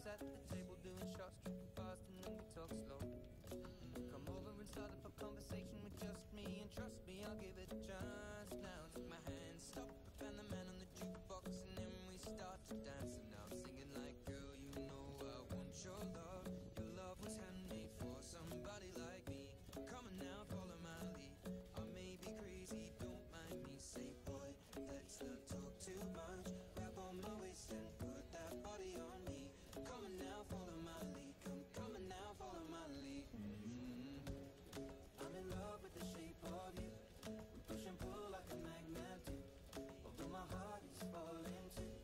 at the table doing shots, tripping fast, and then we talk slow. Come over and start up a conversation with just me, and trust me, I'll give it a chance. Now take my hand, stop, and the man on the jukebox, and then we start to dance. And now I'm singing like, girl, you know I want your love. Your love was handmade for somebody like me. Come on now, follow my lead. I may be crazy, don't mind me. Say, boy, let's not talk too much. Grab on my waist and put that body on me. Come on now, follow my lead. Come on now, follow my lead. I'm in love with the shape of you. We push and pull like a magnet do. Although my heart is falling too.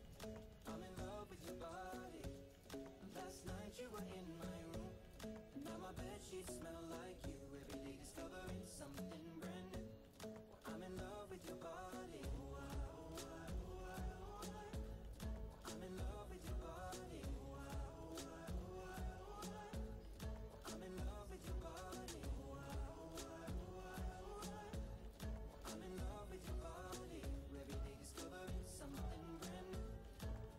I'm in love with your body. Last night you were in my room. Now my bedsheets smell like you. Every day discovering something brand new. I'm in love with your body. I'm in love with your body. I'm in love with your body. I'm in love with your body. Every day discovering something brand new.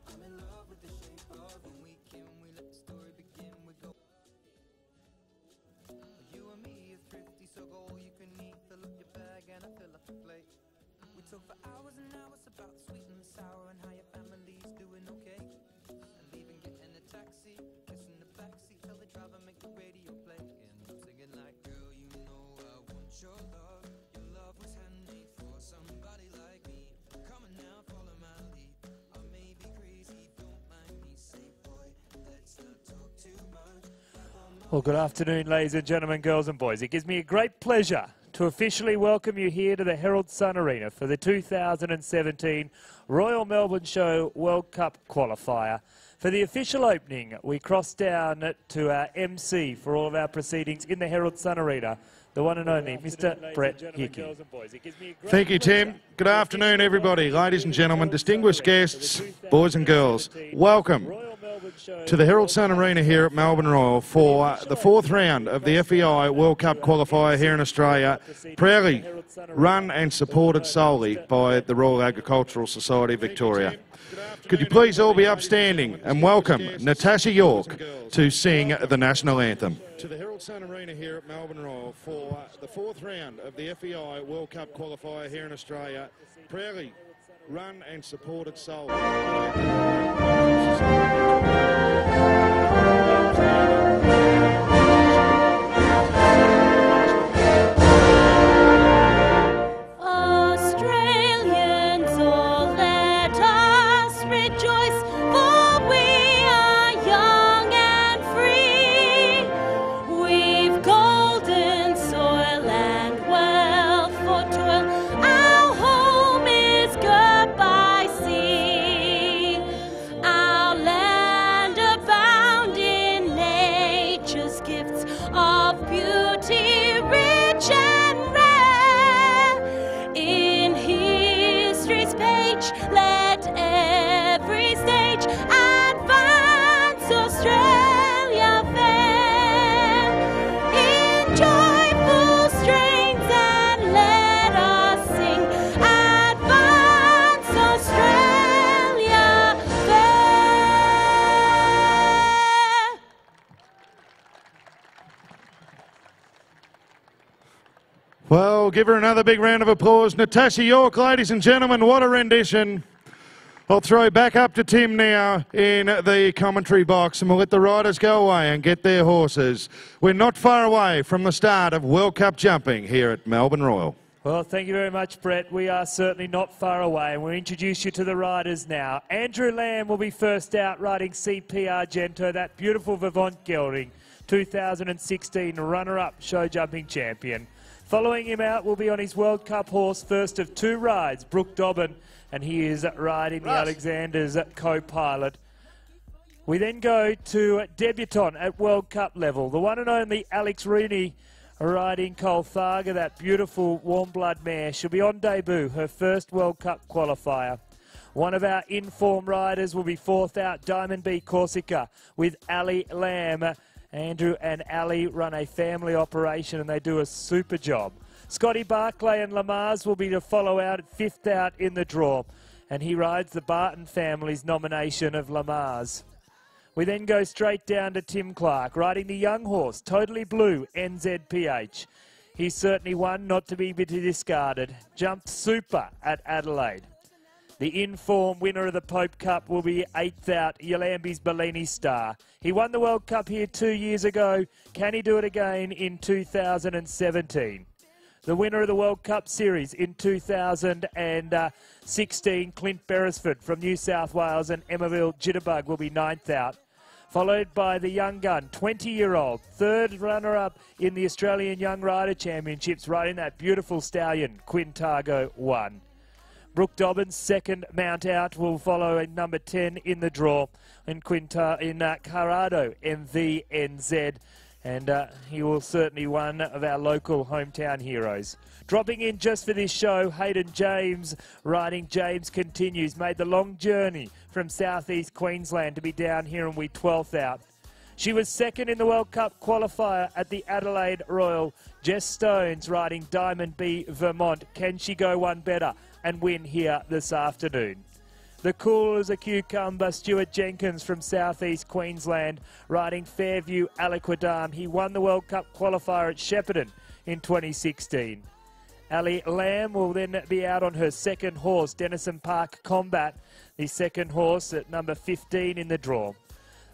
I'm in love with the shape of when we came, we let the story begin. We go. You and me is thrifty, so go all you can eat. Fill up your bag and I fill up the plate. We talk for hours and hours about the sweet and the sour and how your family's doing okay. And leaving, getting a taxi, kissing the backseat, tell the driver make the radio play. And I'm singing like, girl, you know I want your love. Your love was handmade for somebody like me. Come on now, follow my lead. I may be crazy, don't mind me. Say, boy, let's not talk too much. Well, good afternoon, ladies and gentlemen, girls and boys. It gives me a great pleasure to officially welcome you here to the Herald Sun Arena for the 2017 Royal Melbourne Show World Cup qualifier. For the official opening, we cross down to our MC for all of our proceedings in the Herald Sun Arena, the one and only Mr. Brett Hickey. Thank you, Tim. Good afternoon, everybody. Ladies and gentlemen, distinguished guests, boys and girls, welcome to the Herald Sun Arena here at Melbourne Royal for the fourth round of the FEI World Cup qualifier here in Australia, proudly run and supported solely by the Royal Agricultural Society of Victoria. Could you please all be upstanding and welcome Natasha York to sing the national anthem. To the Herald Sun Arena here at Melbourne Royal for the fourth round of the FEI World Cup qualifier here in Australia, proudly run and supported solely. Well, give her another big round of applause. Natasha York, ladies and gentlemen, what a rendition. I'll throw back up to Tim now in the commentary box and we'll let the riders go away and get their horses. We're not far away from the start of World Cup jumping here at Melbourne Royal. Well, thank you very much, Brett. We are certainly not far away, and we'll introduce you to the riders now. Andrew Lamb will be first out riding CP Argento, that beautiful Vivant gelding, 2016 runner-up show jumping champion. Following him out will be on his World Cup horse, first of two rides, Brooke Dobbin, and he is riding the Alexander's co-pilot. We then go to debutant at World Cup level, the one and only Alex Rooney riding Colthaga, that beautiful warm blood mare. She'll be on debut, her first World Cup qualifier. One of our in-form riders will be fourth out, Diamond B Corsica, with Ali Lamb. Andrew and Ali run a family operation and they do a super job. Scotty Barclay and Lamars will be to follow out at fifth out in the draw, and he rides the Barton family's nomination of Lamars. We then go straight down to Tim Clark, riding the young horse, Totally Blue, NZPH. He's certainly one not to be discarded. Jumped super at Adelaide. The in-form winner of the Pope Cup will be 8th out, Yalambi's Bellini Star. He won the World Cup here 2 years ago. Can he do it again in 2017? The winner of the World Cup Series in 2016, Clint Beresford from New South Wales, and Emmaville Jitterbug will be 9th out. Followed by the young gun, 20-year-old, third runner-up in the Australian Young Rider Championships, riding that beautiful stallion, Quintago 1. Brooke Dobbins, second mount out, will follow in number 10 in the draw in Carrado MVNZ. And he will certainly one of our local hometown heroes. Dropping in just for this show, Hayden James, riding James Continues, made the long journey from southeast Queensland to be down here, and we 12th out. She was second in the World Cup qualifier at the Adelaide Royal. Jess Stones riding Diamond B Vermont. Can she go one better and win here this afternoon? The cool as a cucumber, Stuart Jenkins from southeast Queensland, riding Fairview Aliquidam. He won the World Cup qualifier at Shepparton in 2016. Ali Lamb will then be out on her second horse, Denison Park Combat, the second horse at number 15 in the draw.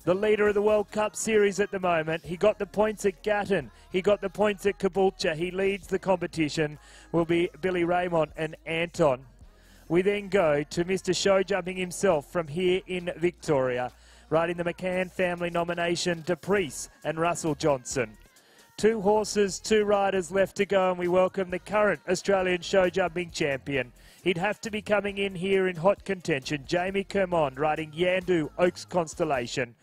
The leader of the World Cup Series at the moment, he got the points at Gatton, he got the points at Caboolture, he leads the competition, will be Billy Raymond and Anton. We then go to Mr. Show Jumping himself from here in Victoria, riding the McCann family nomination, Dupreece and Russell Johnson. 2 horses, 2 riders left to go, and we welcome the current Australian Show Jumping champion. He'd have to be coming in here in hot contention, Jamie Kermond, riding Yandu Oaks Constellation.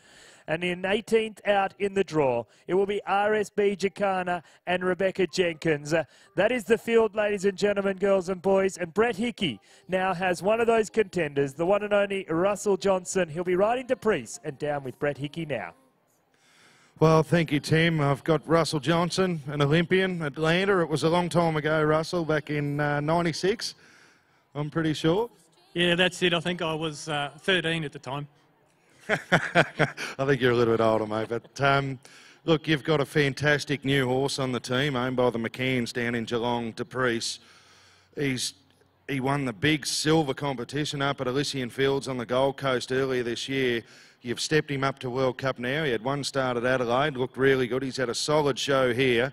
And in 18th out in the draw, it will be RSB Jacana and Rebecca Jenkins. That is the field, ladies and gentlemen, girls and boys. And Brett Hickey now has one of those contenders, the one and only Russell Johnson. He'll be riding Dupreece, and down with Brett Hickey now. Well, thank you, Tim. I've got Russell Johnson, an Olympian, Atlanta. It was a long time ago, Russell, back in 96, I'm pretty sure. Yeah, that's it. I think I was 13 at the time. I think you're a little bit older, mate. But look, you've got a fantastic new horse on the team, owned by the McCanns down in Geelong, Dupreece. He won the big silver competition up at Elysian Fields on the Gold Coast earlier this year. You've stepped him up to World Cup now. He had one start at Adelaide, looked really good. He's had a solid show here.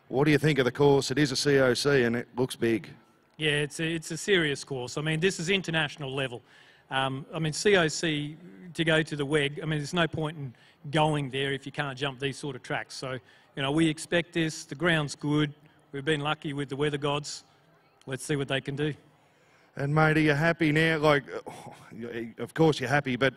What do you think of the course? It is a COC and it looks big. Yeah, it's a serious course. I mean, this is international level. I mean, COC, to go to the WEG, I mean, there's no point in going there if you can't jump these sort of tracks. So, you know, we expect this. The ground's good. We've been lucky with the weather gods. Let's see what they can do. And, mate, are you happy now? Like, of course you're happy, but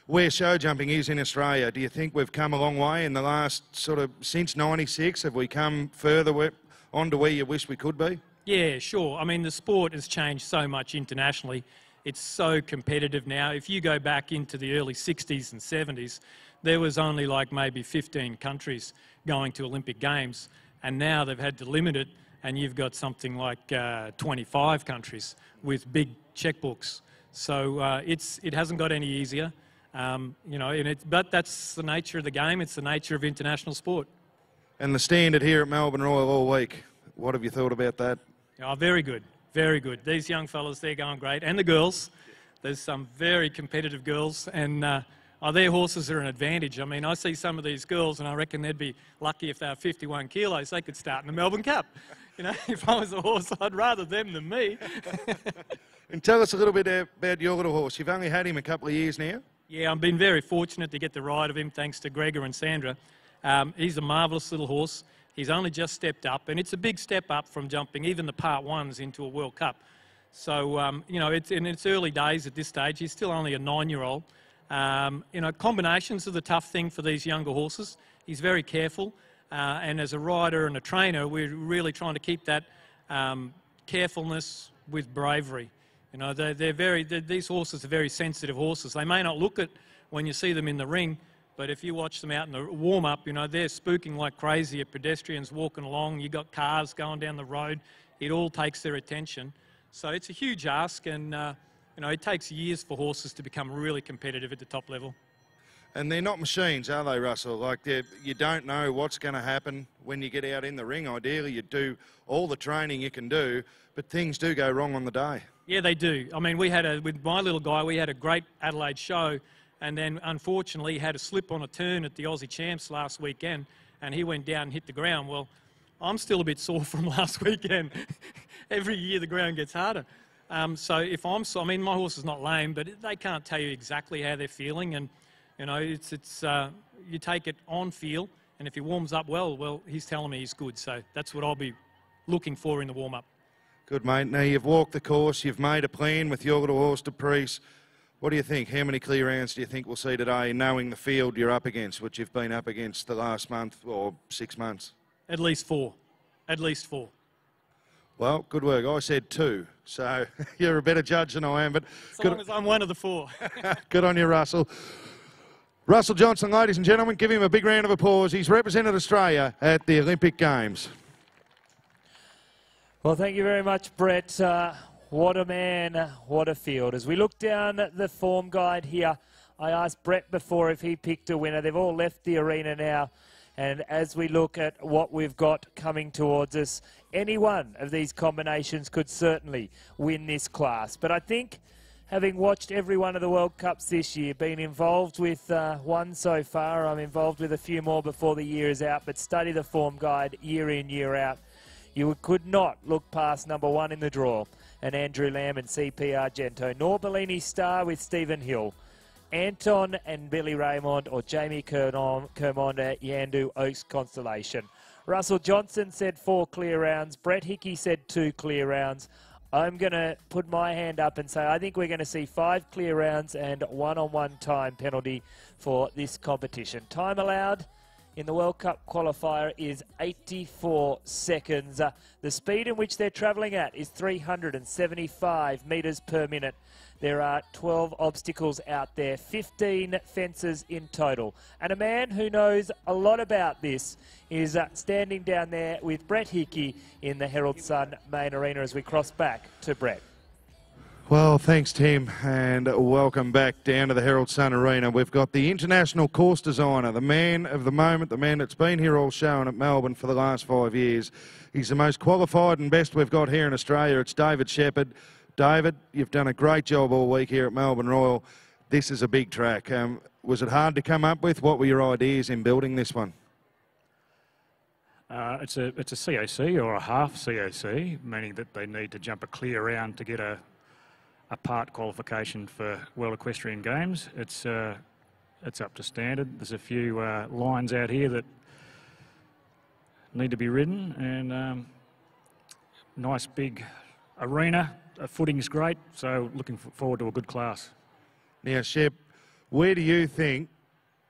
where show jumping is in Australia, do you think we've come a long way in the last sort of, since 96? Have we come further on to where you wish we could be? Yeah, sure. I mean, the sport has changed so much internationally. It's so competitive now. If you go back into the early 60s and 70s, there was only like maybe 15 countries going to Olympic Games, and now they've had to limit it, and you've got something like 25 countries with big checkbooks. So it hasn't got any easier, you know. But that's the nature of the game. It's the nature of international sport. And the standard here at Melbourne Royal all week. What have you thought about that? Oh, very good. Very good. These young fellas, they're going great. And the girls. There's some very competitive girls. And their horses are an advantage. I mean, I see some of these girls and I reckon they'd be lucky if they were 51 kilos. They could start in the Melbourne Cup. You know, if I was a horse, I'd rather them than me. And tell us a little bit about your little horse. You've only had him a couple of years now. Yeah, I've been very fortunate to get the ride of him thanks to Gregor and Sandra. He's a marvellous little horse. He's only just stepped up, and it's a big step up from jumping even the Part 1s into a World Cup. So, you know, it's in its early days at this stage. He's still only a 9-year-old. You know, combinations are the tough thing for these younger horses. He's very careful, and as a rider and a trainer, we're really trying to keep that carefulness with bravery. You know, these horses are very sensitive horses. They may not look it when you see them in the ring, but if you watch them out in the warm-up, you know, they're spooking like crazy at pedestrians walking along. You've got cars going down the road. It all takes their attention. So it's a huge ask, and, you know, it takes years for horses to become really competitive at the top level. And they're not machines, are they, Russell? Like, you don't know what's going to happen when you get out in the ring. Ideally, you do all the training you can do, but things do go wrong on the day. Yeah, they do. I mean, with my little guy, we had a great Adelaide show, and then unfortunately he had a slip on a turn at the Aussie Champs last weekend, and he went down and hit the ground. Well, I'm still a bit sore from last weekend. Every year the ground gets harder. So if I mean, my horse is not lame, but they can't tell you exactly how they're feeling, and you know, you take it on feel, and if he warms up well, he's telling me he's good. So that's what I'll be looking for in the warm-up. Good, mate. Now, you've walked the course, you've made a plan with your little horse, Caprice. What do you think? How many clear rounds do you think we'll see today, knowing the field you're up against, which you've been up against the last month or 6 months? At least 4. At least 4. Well, good work. I said 2, so you're a better judge than I am. But as long as I'm one of the 4. Good on you, Russell. Russell Johnson, ladies and gentlemen, give him a big round of applause. He's represented Australia at the Olympic Games. Well, thank you very much, Brett. What a man, what a field. As we look down at the form guide here, I asked Brett before if he picked a winner. They've all left the arena now. And as we look at what we've got coming towards us, any one of these combinations could certainly win this class. But I think, having watched every one of the World Cups this year, been involved with one so far, I'm involved with a few more before the year is out, but study the form guide year in, year out. You could not look past number 1 in the draw, and Andrew Lamb and CP Argento, nor Bellini Star with Stephen Hill, Anton and Billy Raymond, or Jamie Kermond at Yandu Oaks Constellation. Russell Johnson said 4 clear rounds. Brett Hickey said 2 clear rounds. I'm going to put my hand up and say I think we're going to see 5 clear rounds and 1-on-1 time penalty for this competition. Time allowed in the World Cup qualifier is 84 seconds. The speed in which they're travelling at is 375 metres per minute. There are 12 obstacles out there, 15 fences in total. And a man who knows a lot about this is standing down there with Brett Hickey in the Herald Sun main arena as we cross back to Brett. Well, thanks, Tim, and welcome back down to the Herald Sun Arena. We've got the international course designer, the man of the moment, the man that's been here all showing at Melbourne for the last 5 years. He's the most qualified and best we've got here in Australia. It's David Shepherd. David, you've done a great job all week here at Melbourne Royal. This is a big track. Was it hard to come up with? What were your ideas in building this one? It's a COC or a half COC, meaning that they need to jump a clear round to get a part qualification for World Equestrian Games. It's up to standard. There's a few lines out here that need to be ridden, and nice big arena. Footing's great, so looking forward to a good class. Now, Shep, where do you think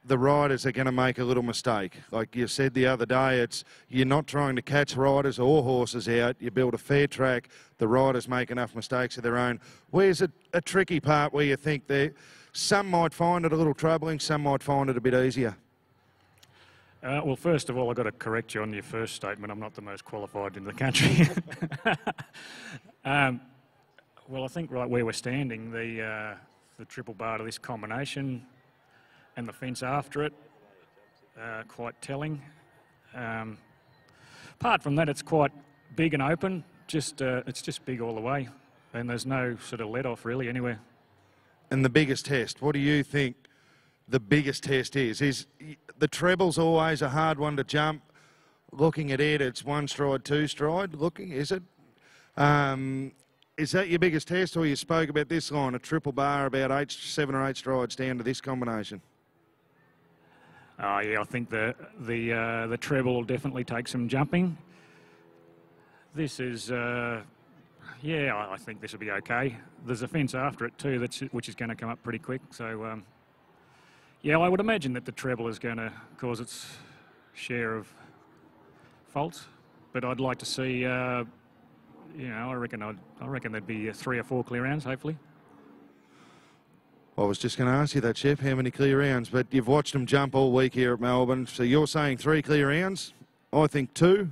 the riders are going to make a little mistake? Like you said the other day, you're not trying to catch riders or horses out. You build a fair track. The riders make enough mistakes of their own. Where's a tricky part where you think some might find it a little troubling, some might find it a bit easier? Well, first of all, I've got to correct you on your first statement. I'm not the most qualified in the country. Well, I think right where we're standing, the triple bar to this combination and the fence after it, quite telling. Apart from that, it's quite big and open. It's just big all the way, and there's no sort of let off really anywhere. And the biggest test, what do you think the biggest test is? Is the treble's always a hard one to jump? Looking at it, it's 1 stride, 2 stride. Is it? Is that your biggest test, or you spoke about this line, a triple bar about 7 or 8 strides down to this combination? Oh yeah, I think the treble will definitely take some jumping. This is, yeah, I think this will be okay. There's a fence after it too, which is going to come up pretty quick. So, yeah, I would imagine that the treble is going to cause its share of faults. But I'd like to see, you know, I reckon there'd be 3 or 4 clear rounds, hopefully. I was just going to ask you that, Chef, how many clear rounds? But you've watched them jump all week here at Melbourne. So you're saying 3 clear rounds? I think 2.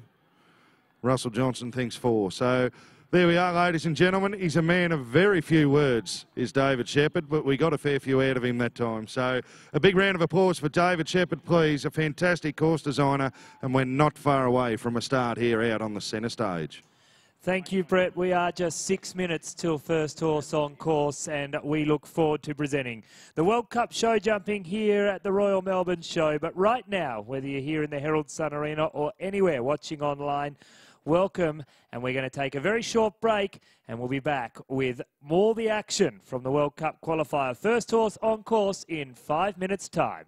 Russell Johnson thinks 4. So There we are, ladies and gentlemen. He's a man of very few words, is David Shepherd, but we got a fair few out of him that time. So a big round of applause for David Shepherd, please. A fantastic course designer, and we're not far away from a start here out on the centre stage. Thank you, Brett. We are just 6 minutes till first horse on course, and we look forward to presenting the World Cup show jumping here at the Royal Melbourne Show. But right now, whether you're here in the Herald Sun Arena or anywhere watching online, welcome. And we're going to take a very short break, and we'll be back with more of the action from the World Cup qualifier. First horse on course in 5 minutes' time.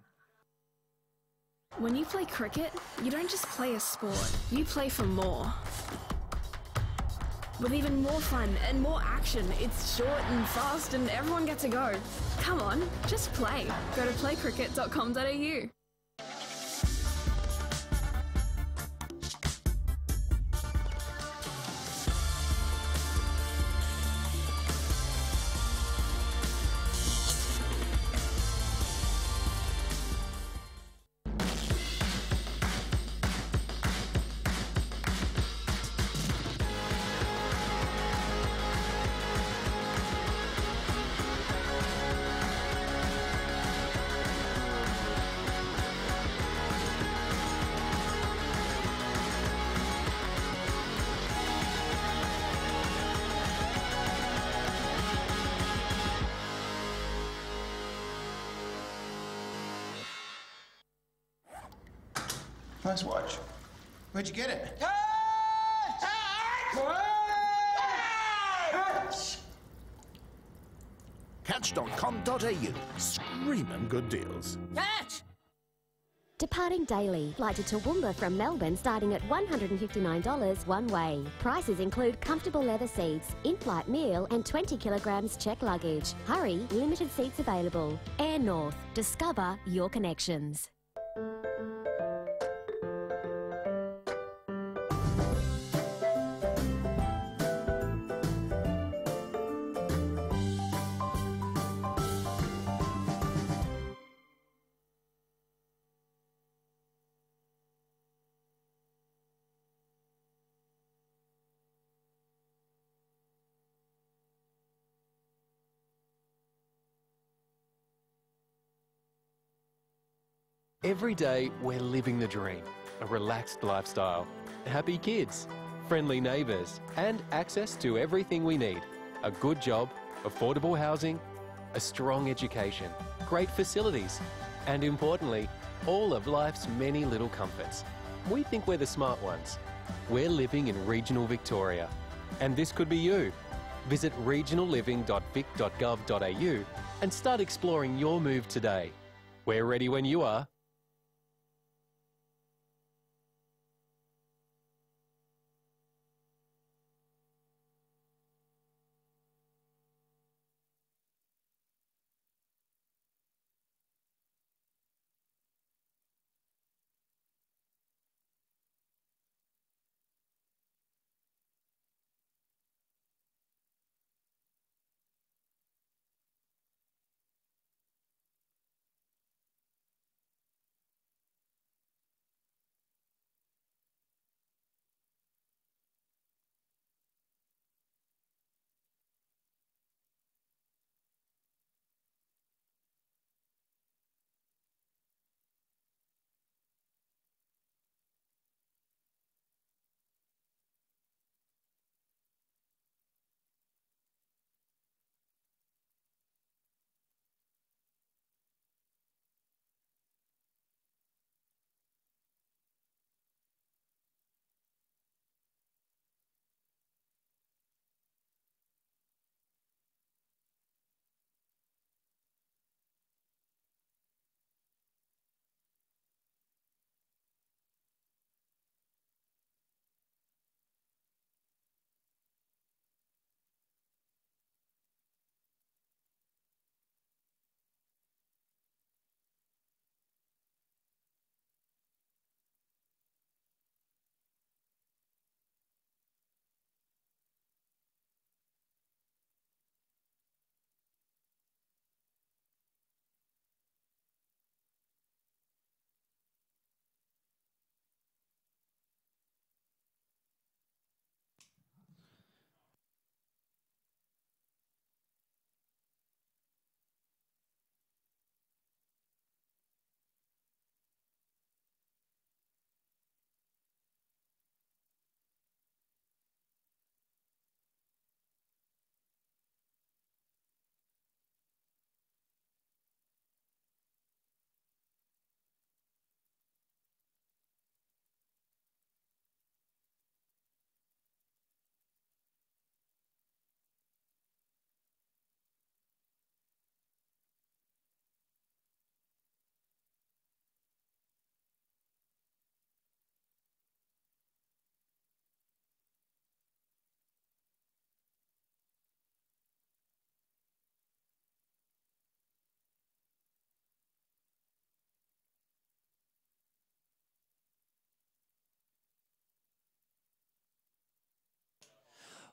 When you play cricket, you don't just play a sport, you play for more. With even more fun and more action, it's short and fast and everyone gets a go. Come on, just play. Go to playcricket.com.au. Nice watch. Where'd you get it? Catch.com.au. Screaming good deals. Departing daily. Flight to Toowoomba from Melbourne starting at $159 one way. Prices include comfortable leather seats, in-flight meal and 20 kilograms check luggage. Hurry, limited seats available. Air North. Discover your connections. Every day, we're living the dream. A relaxed lifestyle, happy kids, friendly neighbours, and access to everything we need. A good job, affordable housing, a strong education, great facilities, and importantly, all of life's many little comforts. We think we're the smart ones. We're living in regional Victoria, and this could be you. Visit regionalliving.vic.gov.au and start exploring your move today. We're ready when you are.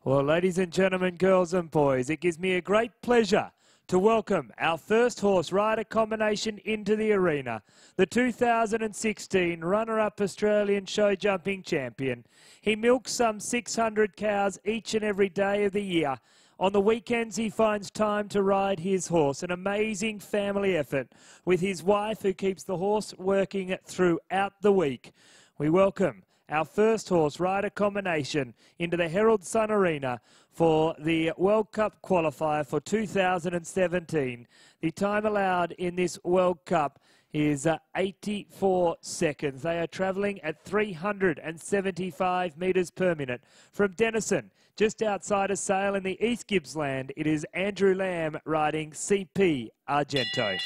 Well, ladies and gentlemen, girls and boys, it gives me a great pleasure to welcome our first horse rider combination into the arena, the 2016 runner-up Australian show jumping champion. He milks some 600 cows each and every day of the year. On the weekends, he finds time to ride his horse, an amazing family effort with his wife who keeps the horse working throughout the week. We welcome our first horse rider combination into the Herald Sun Arena for the World Cup qualifier for 2017. The time allowed in this World Cup is 84 seconds. They are travelling at 375 metres per minute. From Denison, just outside of Sale in the East Gippsland, it is Andrew Lamb riding CP Argento.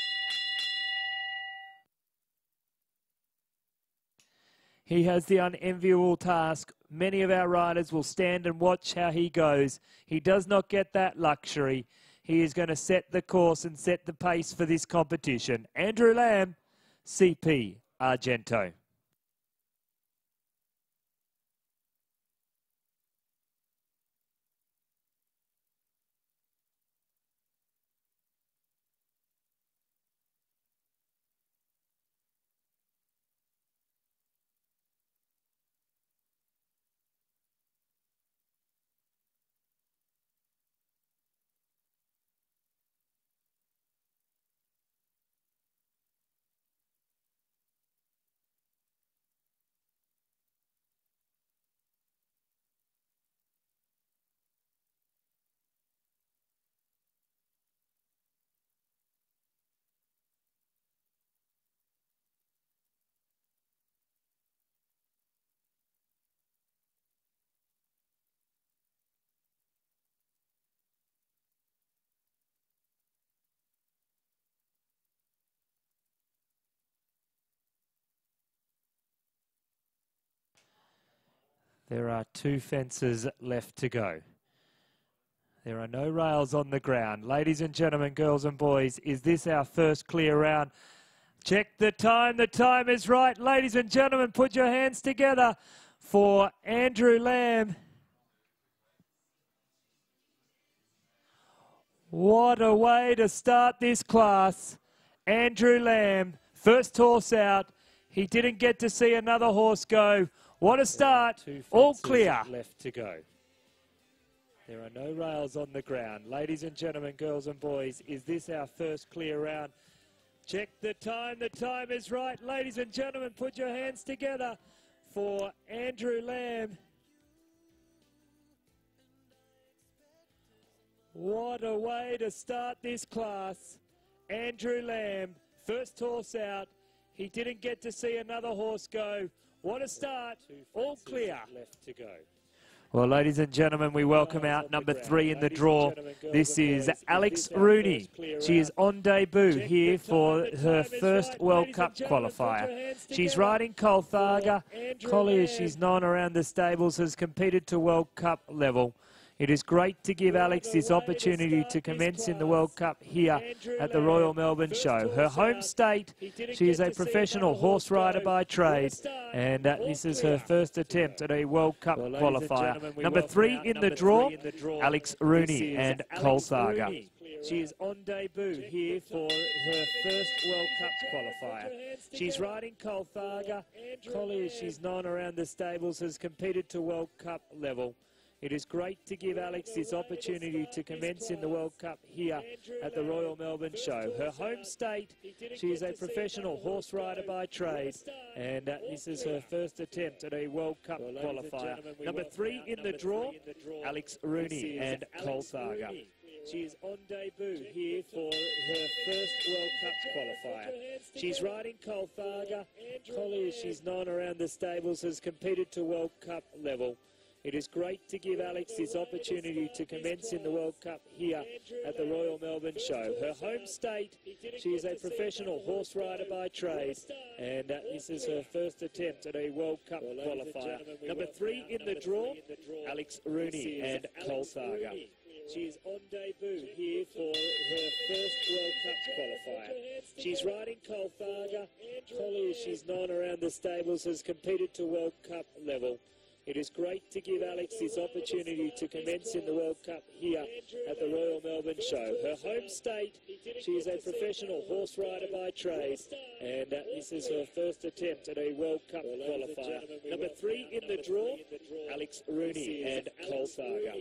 He has the unenviable task. Many of our riders will stand and watch how he goes. He does not get that luxury. He is going to set the course and set the pace for this competition. Andrew Lamb, CP Argento. There are 2 fences left to go. There are no rails on the ground. Ladies and gentlemen, girls and boys, is this our first clear round? Check the time. The time is right. Ladies and gentlemen, put your hands together for Andrew Lamb. What a way to start this class. Andrew Lamb, first horse out. He didn't get to see another horse go. What a start. All clear. Left to go. There are no rails on the ground. Ladies and gentlemen, girls and boys, is this our first clear round? Check the time. The time is right. Ladies and gentlemen, put your hands together for Andrew Lamb. What a way to start this class. Andrew Lamb, first horse out. He didn't get to see another horse go. What a start. All clear. Left to go. Well, ladies and gentlemen, we welcome out number 3 in the draw. This is Alex Rooney. She is on debut here for her first World Cup qualifier. She's riding Colthaga. Collier, she's known around the stables, has competed to World Cup level. It is great to give Alex this opportunity to commence in the World Cup here at the Royal Melbourne Show. Her home state, she is a professional horse rider by trade, and this is her first attempt at a World Cup qualifier. Number 3 in the draw, Alex Rooney and Colthaga. She is on debut here for her first World Cup qualifier. She's riding Colthaga. Collier, she's known around the stables, has competed to World Cup level. It is great to give Alex this opportunity to commence in the World Cup here at the Royal Melbourne Show. Her home state, she is a professional horse rider by trade, and this is her first attempt at a World Cup qualifier. Number 3 in the draw, Alex Rooney and Colthaga. She is on debut here for her first World Cup qualifier. She's riding Colthaga. Collier, she's known around the stables, has competed to World Cup level. It is great to give Alex this opportunity to commence in the World Cup here at the Royal Melbourne Show. Her home state, she is a professional horse rider by trade, and this is her first attempt at a World Cup qualifier. Number 3 in the draw, Alex Rooney and Colthaga. She is on debut here for her first World Cup qualifier. She's riding Colthaga. Collier, she's known around the stables, has competed to World Cup level. It is great to give Alex this opportunity to commence in the World Cup here at the Royal Melbourne Show. Her home state, she is a professional horse rider by trade, and this is her first attempt at a World Cup qualifier. Number 3 in the draw, Alex Rooney and Colfager.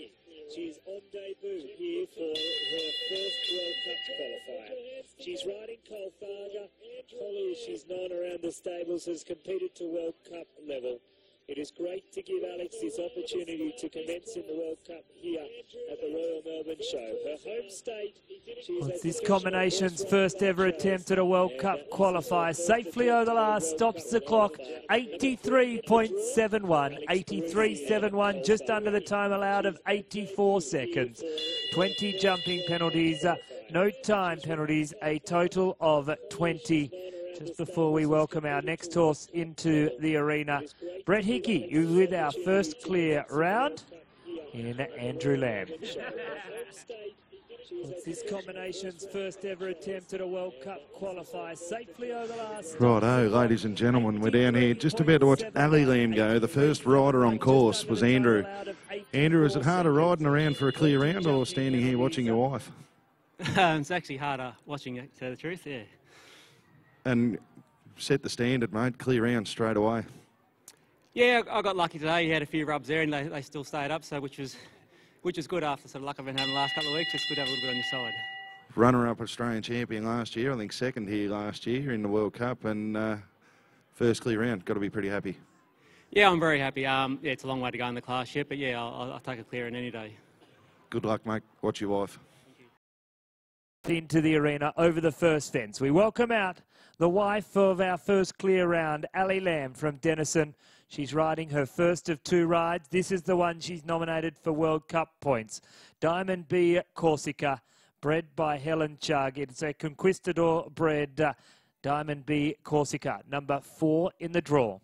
She's on debut here for her first World Cup qualifier. She's riding Colfager. Holly, as she's known around the stables, has competed to World Cup level. It is great to give Alex this opportunity to commence in the World Cup here at the Royal Melbourne Show. Her home state. This combination's first ever attempt at a World Cup qualifier. Safely over the last, stops the clock. 83.71. 83.71, just under the time allowed of 84 seconds. 20 jumping penalties, no time penalties, a total of 20. Just before we welcome our next horse into the arena, Brett Hickey, who's with our first clear round in Andrew Lamb. It's this combination's first ever attempt at a World Cup qualifier. Safely over the last... Righto, ladies and gentlemen, we're down here just about to watch Ali Lamb go. The first rider on course was Andrew. Andrew, is it harder riding around for a clear round or standing here watching your wife? It's actually harder watching it, to tell the truth, yeah. And set the standard, mate. Clear round straight away. Yeah, I got lucky today. He had a few rubs there, and they still stayed up, so which was good after sort of luck I've been having the last couple of weeks. It's good to have a little bit on your side. Runner-up Australian champion last year. I think second here last year in the World Cup, and first clear round. Got to be pretty happy. Yeah, I'm very happy. Yeah, it's a long way to go in the class yet, but yeah, I'll take a clear in any day. Good luck, mate. Watch your wife. Into the arena over the first fence. We welcome out the wife of our first clear round, Ali Lamb from Denison. She's riding her first of 2 rides. This is the one she's nominated for World Cup points. Diamond B Corsica, bred by Helen Chug. It's a Conquistador bred Diamond B Corsica, number 4 in the draw.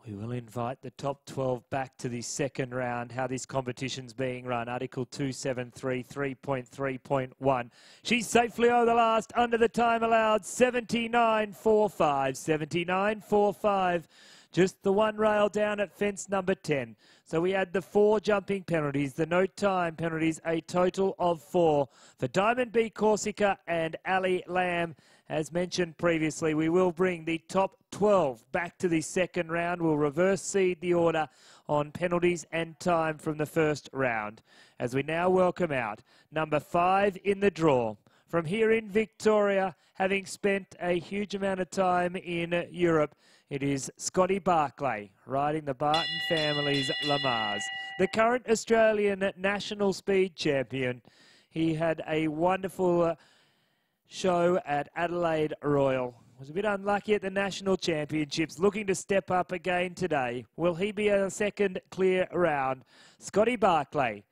We will invite the top 12 back to the second round, how this competition's being run. Article 273, 3.3.1. She's safely over the last, under the time allowed, 79.45. 79.45. Just the one rail down at fence number 10. So we had the 4 jumping penalties, the no time penalties, a total of 4 for Diamond B Corsica and Ali Lamb. As mentioned previously, we will bring the top 12 back to the second round. We'll reverse seed the order on penalties and time from the first round. As we now welcome out number 5 in the draw. From here in Victoria, having spent a huge amount of time in Europe, it is Scotty Barclay riding the Barton family's Lamars. The current Australian national speed champion. He had a wonderful show at Adelaide Royal. Was a bit unlucky at the National Championships, looking to step up again today. Will he be a second clear round? Scotty Barclay,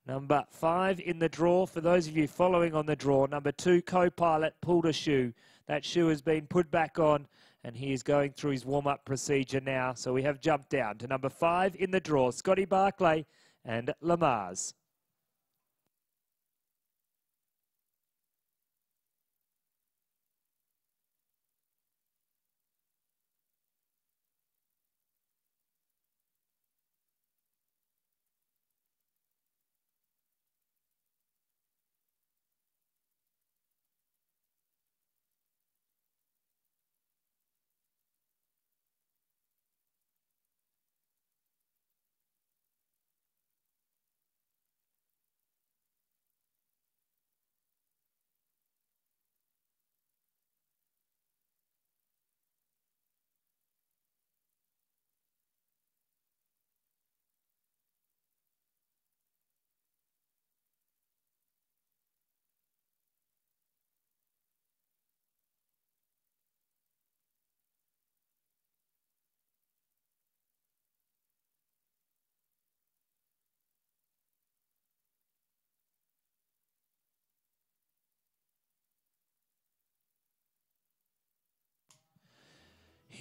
number 5 in the draw. For those of you following on the draw, number 2 co-pilot pulled a shoe. That shoe has been put back on, and he is going through his warm-up procedure now. So we have jumped down to number 5 in the draw, Scotty Barclay and Lamars.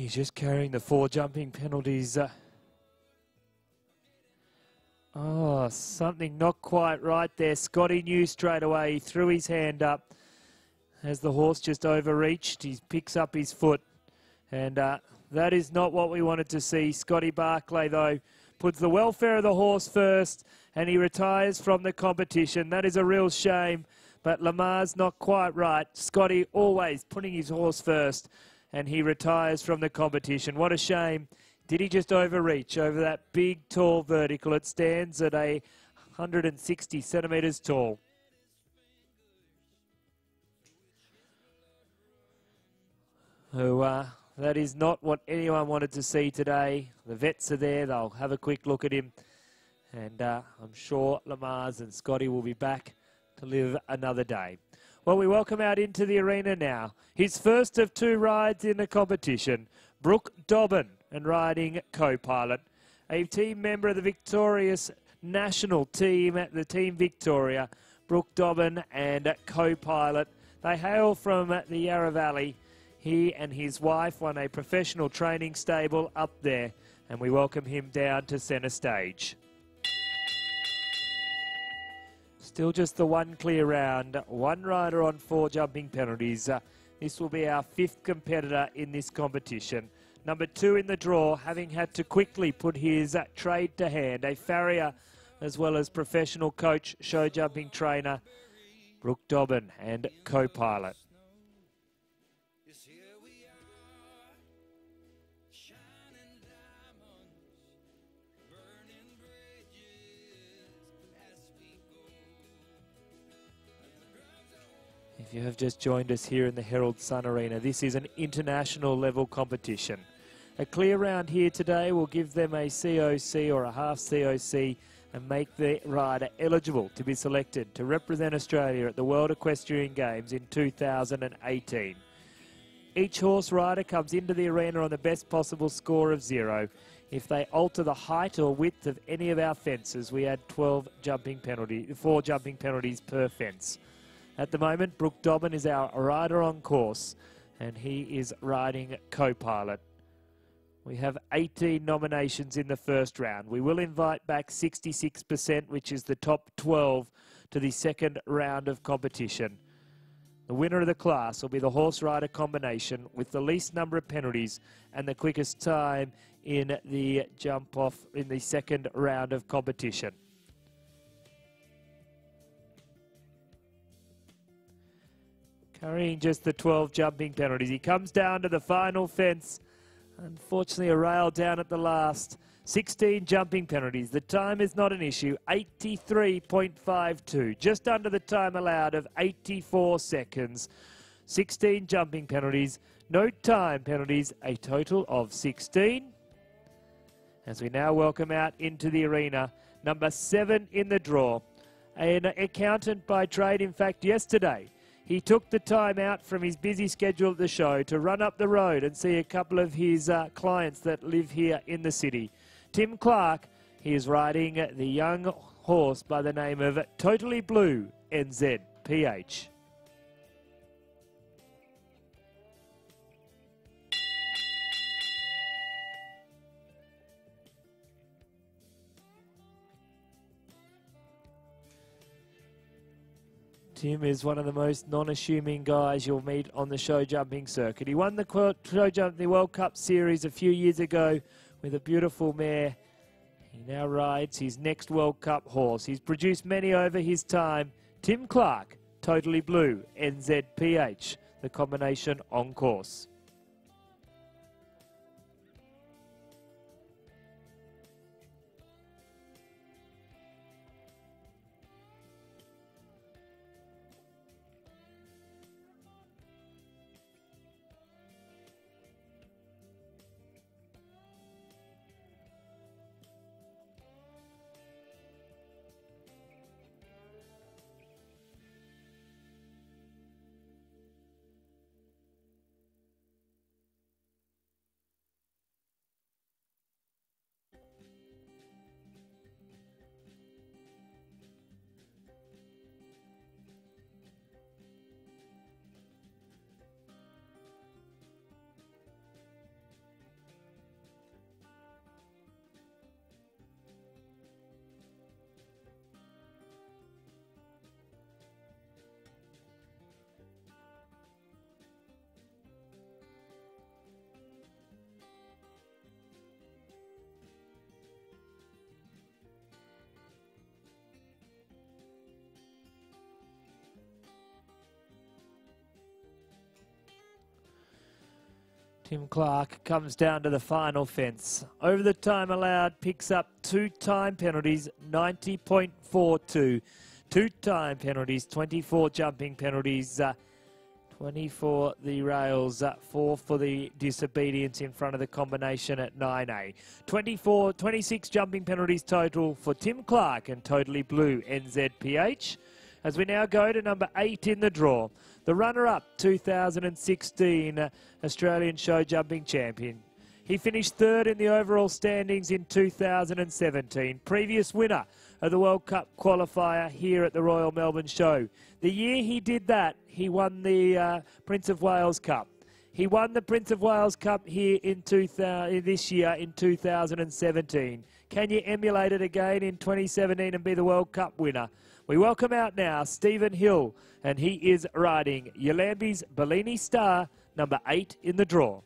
He's just carrying the 4 jumping penalties. Oh, something not quite right there. Scotty knew straight away. He threw his hand up as the horse just overreached. He picks up his foot. And that is not what we wanted to see. Scotty Barclay, though, puts the welfare of the horse first, and he retires from the competition. That is a real shame, but Lamar's not quite right. Scotty always putting his horse first, and he retires from the competition. What a shame. Did he just overreach over that big, tall vertical? It stands at 160 centimetres tall. That is not what anyone wanted to see today. The vets are there. They'll have a quick look at him. And I'm sure Lamar's and Scotty will be back to live another day. Well, we welcome out into the arena now. His first of 2 rides in the competition, Brooke Dobbin, and riding Co-Pilot, a team member of the victorious national team at the Team Victoria. Brooke Dobbin and Co-Pilot. They hail from the Yarra Valley. He and his wife won a professional training stable up there, and we welcome him down to centre stage. Still just the 1 clear round, 1 rider on 4 jumping penalties. This will be our 5th competitor in this competition. Number 2 in the draw, having had to quickly put his trade to hand, a farrier as well as professional coach, show jumping trainer, Brooke Dobbin and Co-Pilot. If you have just joined us here in the Herald Sun Arena, this is an international level competition. A clear round here today will give them a COC or a half COC and make the rider eligible to be selected to represent Australia at the World Equestrian Games in 2018. Each horse rider comes into the arena on the best possible score of 0. If they alter the height or width of any of our fences, we add 4 jumping penalties per fence. At the moment, Brooke Dobbin is our rider on course, and he is riding Co-Pilot. We have 18 nominations in the first round. We will invite back 66%, which is the top 12, to the second round of competition. The winner of the class will be the horse-rider combination with the least number of penalties and the quickest time in the jump-off in the second round of competition. Carrying just the 12 jumping penalties. He comes down to the final fence. Unfortunately, a rail down at the last. 16 jumping penalties. The time is not an issue. 83.52. Just under the time allowed of 84 seconds. 16 jumping penalties. No time penalties. A total of 16. As we now welcome out into the arena, number 7 in the draw. An accountant by trade, in fact, yesterday. He took the time out from his busy schedule at the show to run up the road and see a couple of his clients that live here in the city. Tim Clark, he is riding the young horse by the name of Totally Blue NZPH. Tim is one of the most non-assuming guys you'll meet on the show jumping circuit. He won the the World Cup Series a few years ago with a beautiful mare. He now rides his next World Cup horse. He's produced many over his time. Tim Clark, Totally Blue, NZPH, the combination on course. Tim Clark comes down to the final fence. Over the time allowed, picks up 2 time penalties, 90.42. 2 time penalties, 24 jumping penalties, 24 the rails, 4 for the disobedience in front of the combination at 9A. 26 jumping penalties total for Tim Clark and Totally Blue NZPH. As we now go to number 8 in the draw, the runner-up 2016 Australian show jumping champion. He finished 3rd in the overall standings in 2017, previous winner of the World Cup qualifier here at the Royal Melbourne Show. The year he did that, he won the Prince of Wales Cup. He won the Prince of Wales Cup here in this year in 2017. Can you emulate it again in 2017 and be the World Cup winner? We welcome out now Stephen Hill, and he is riding Yalambi's Bellini Star, number 8 in the draw.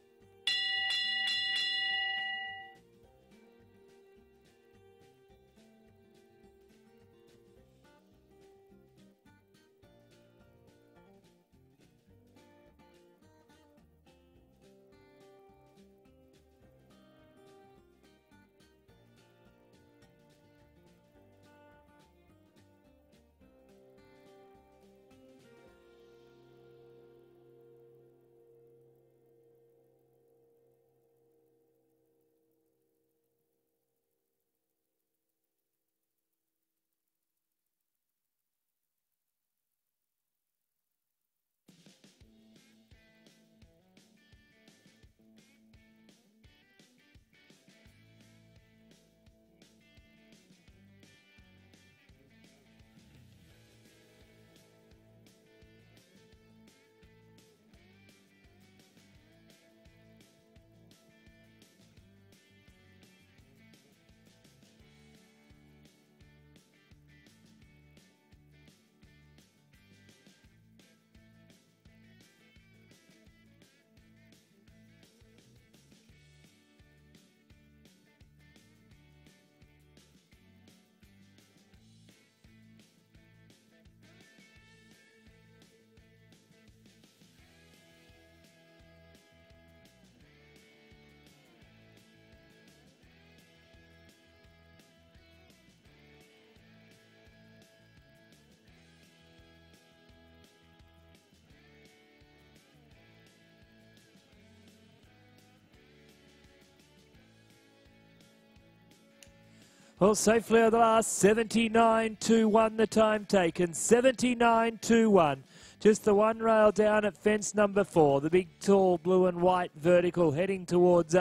Well, safely over the last 79.21 the time taken, 79.21. Just the one rail down at fence number 4, the big tall blue and white vertical heading towards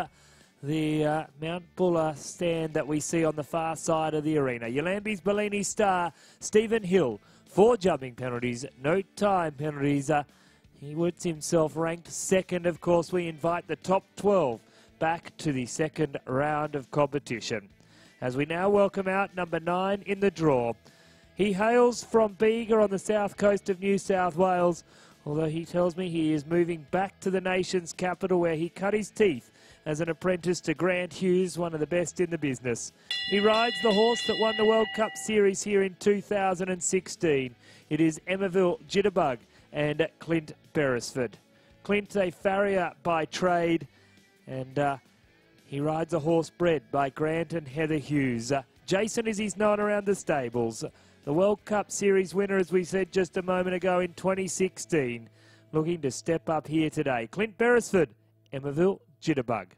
the Mount Buller stand that we see on the far side of the arena. Yalambi's Bellini Star, Stephen Hill, 4 jumping penalties, no time penalties. He puts himself ranked 2nd. Of course, we invite the top 12 back to the 2nd round of competition. As we now welcome out number 9 in the draw. He hails from Bega on the south coast of New South Wales, although he tells me he is moving back to the nation's capital where he cut his teeth as an apprentice to Grant Hughes, one of the best in the business. He rides the horse that won the World Cup Series here in 2016. It is Emerville Jitterbug and Clint Beresford. Clint, a farrier by trade, and he rides a horse bred by Grant and Heather Hughes. Jason, as he's known around the stables, the World Cup Series winner, as we said just a moment ago, in 2016, looking to step up here today. Clint Beresford, Emerville Jitterbug.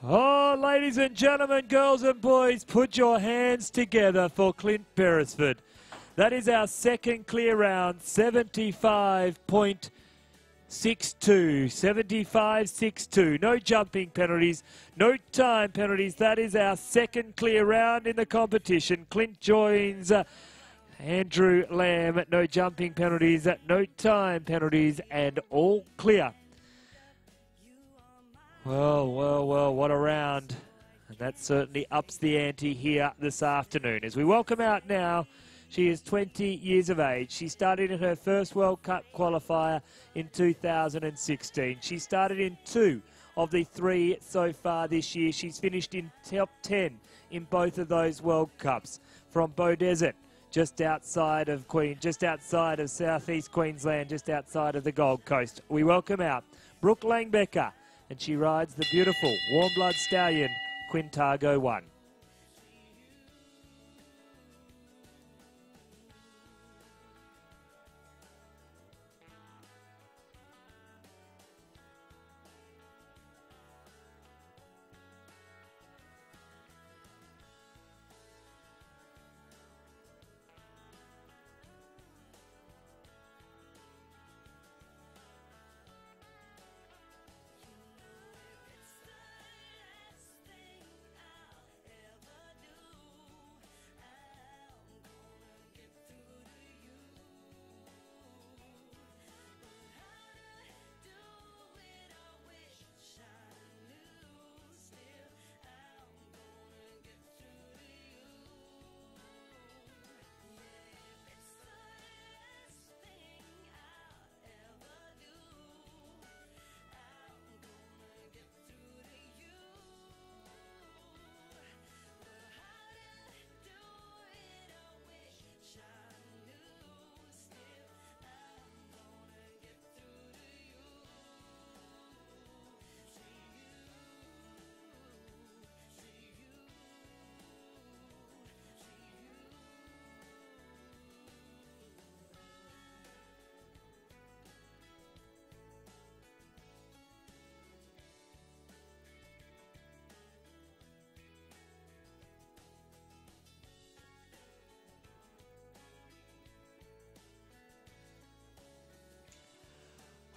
Oh, ladies and gentlemen, girls and boys, put your hands together for Clint Beresford. That is our second clear round, 75.62, 75.62. No jumping penalties, no time penalties. That is our second clear round in the competition. Clint joins Andrew Lamb, no jumping penalties, no time penalties, and all clear. Well, what a round. And that certainly ups the ante here this afternoon. As we welcome out now, she is 20 years of age. She started in her first World Cup qualifier in 2016. She started in 2 of the 3 so far this year. She's finished in top 10 in both of those World Cups. From Beaudesert, just outside of southeast Queensland, just outside of the Gold Coast. We welcome out Brooke Langbecker, and she rides the beautiful Warm Blood Stallion Quintago 1.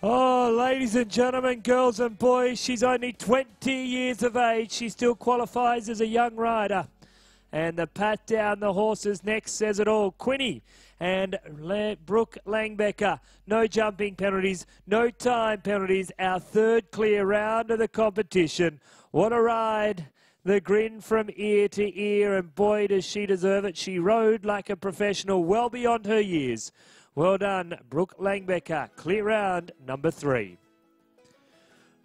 Oh, ladies and gentlemen, girls and boys, she's only 20 years of age. She still qualifies as a young rider. And the pat down the horse's neck says it all. Quinny and Brooke Langbecker. No jumping penalties, no time penalties. Our third clear round of the competition. What a ride. The grin from ear to ear, and boy, does she deserve it. She rode like a professional, well beyond her years. Well done, Brooke Langbecker. Clear round number 3.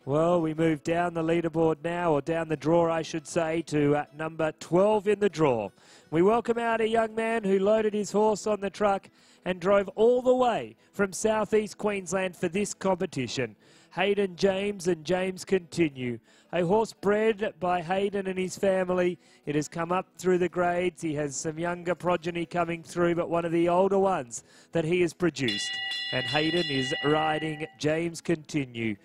Well, we move down the leaderboard now, or down the draw, I should say, to number 12 in the draw. We welcome out a young man who loaded his horse on the truck and drove all the way from southeast Queensland for this competition. Hayden James and James Continue. A horse bred by Hayden and his family. It has come up through the grades. He has some younger progeny coming through, but one of the older ones that he has produced. And Hayden is riding James Continue.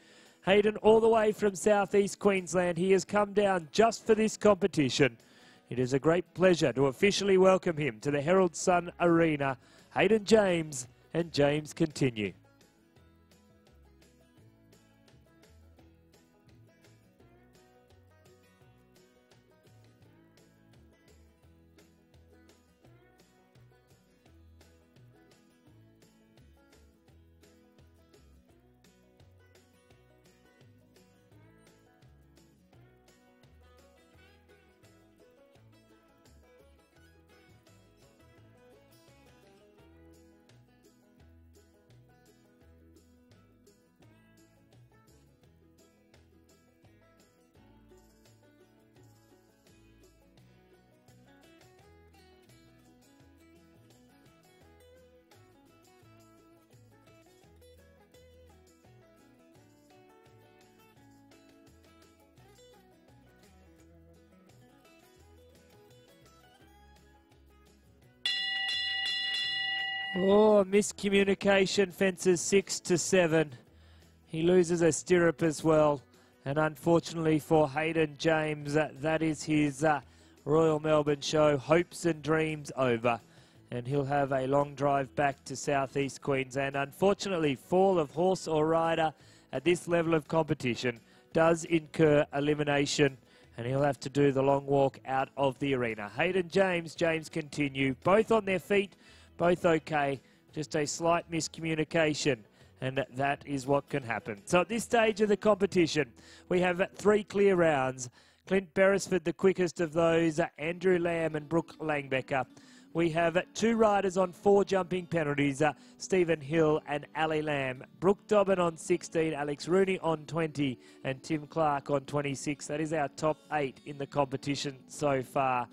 Hayden all the way from southeast Queensland. He has come down just for this competition. It is a great pleasure to officially welcome him to the Herald Sun Arena. Hayden James and James Continue. Oh, miscommunication, fences 6 to 7. He loses a stirrup as well. And unfortunately for Hayden James, that is his Royal Melbourne Show hopes and dreams over. And he'll have a long drive back to southeast Queensland. Unfortunately, fall of horse or rider at this level of competition does incur elimination, and he'll have to do the long walk out of the arena. Hayden James continue, both on their feet, both okay, just a slight miscommunication, and that is what can happen. So at this stage of the competition, we have 3 clear rounds. Clint Beresford, the quickest of those, Andrew Lamb and Brooke Langbecker. We have 2 riders on 4 jumping penalties, Stephen Hill and Ali Lamb. Brooke Dobbin on 16, Alex Rooney on 20, and Tim Clark on 26. That is our top 8 in the competition so far.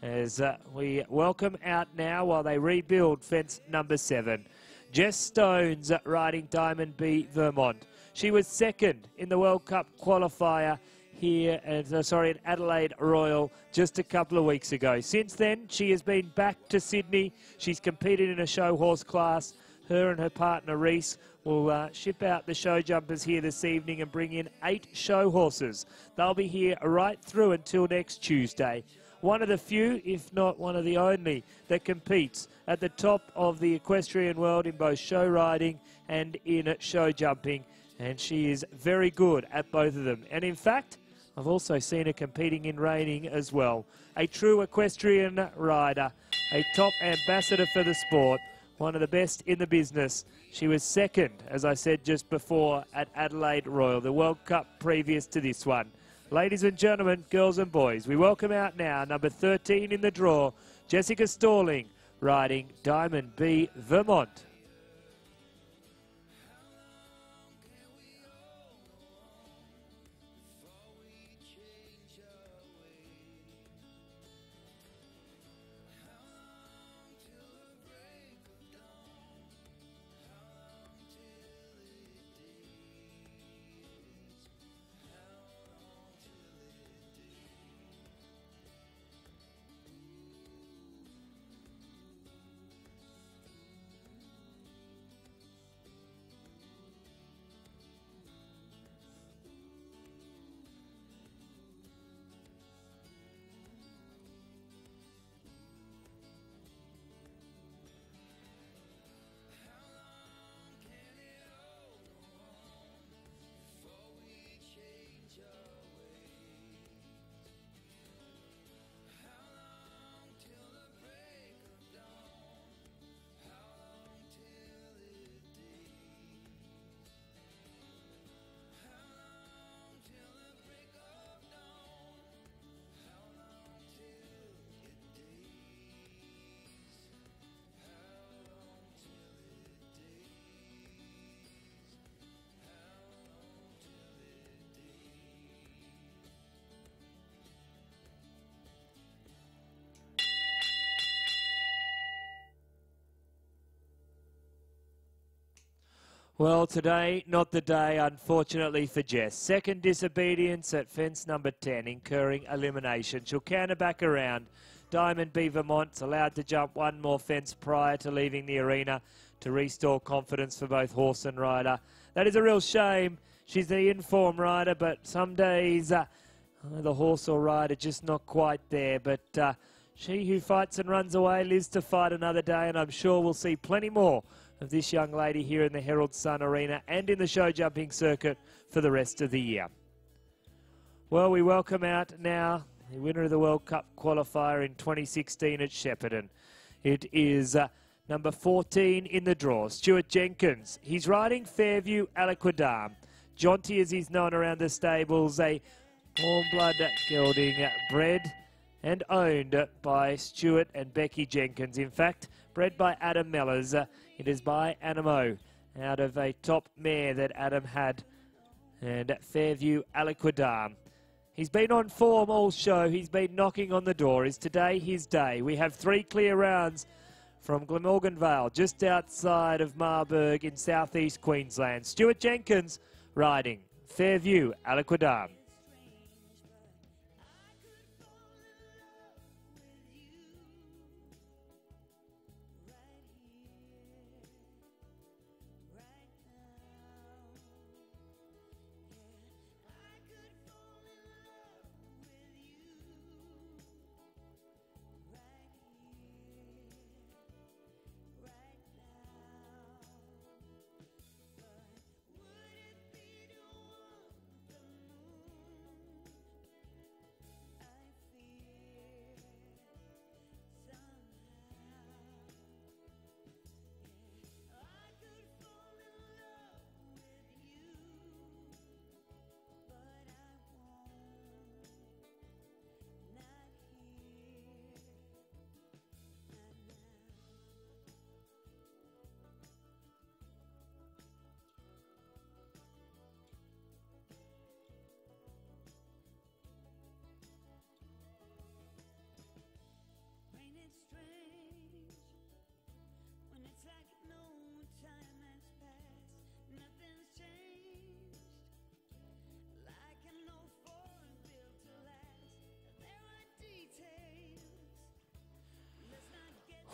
As we welcome out now while they rebuild fence number 7. Jess Stones riding Diamond B Vermont. She was second in the World Cup qualifier here at Adelaide Royal just a couple of weeks ago. Since then, she has been back to Sydney. She's competed in a show horse class. Her and her partner Reese will ship out the show jumpers here this evening and bring in 8 show horses. They'll be here right through until next Tuesday. One of the few, if not one of the only, that competes at the top of the equestrian world in both show riding and in show jumping. And she is very good at both of them. And in fact, I've also seen her competing in reining as well. A true equestrian rider, a top ambassador for the sport, one of the best in the business. She was second, as I said just before, at Adelaide Royal, the World Cup previous to this one. Ladies and gentlemen, girls and boys, we welcome out now number 13 in the draw, Jessica Stalling, riding Diamond B Vermont. Well, today, not the day, unfortunately, for Jess. Second disobedience at fence number 10, incurring elimination. She'll canter back around. Diamond B Vermont's allowed to jump one more fence prior to leaving the arena to restore confidence for both horse and rider. That is a real shame. She's the in-form rider, but some days the horse or rider just not quite there. But she who fights and runs away lives to fight another day, and I'm sure we'll see plenty more of this young lady here in the Herald Sun Arena and in the show jumping circuit for the rest of the year. Well, we welcome out now the winner of the World Cup qualifier in 2016 at Shepparton. It is number 14 in the draw, Stuart Jenkins. He's riding Fairview Aliquidam. Jonty, as he's known around the stables, a warm blood gelding bred and owned by Stuart and Becky Jenkins. In fact, bred by Adam Mellors. It is by Animo, out of a top mare that Adam had, and Fairview Aliquidam. He's been on form all show. He's been knocking on the door. Is today his day? We have 3 clear rounds from Glamorgan Vale, just outside of Marburg in southeast Queensland. Stuart Jenkins riding Fairview Aliquidam.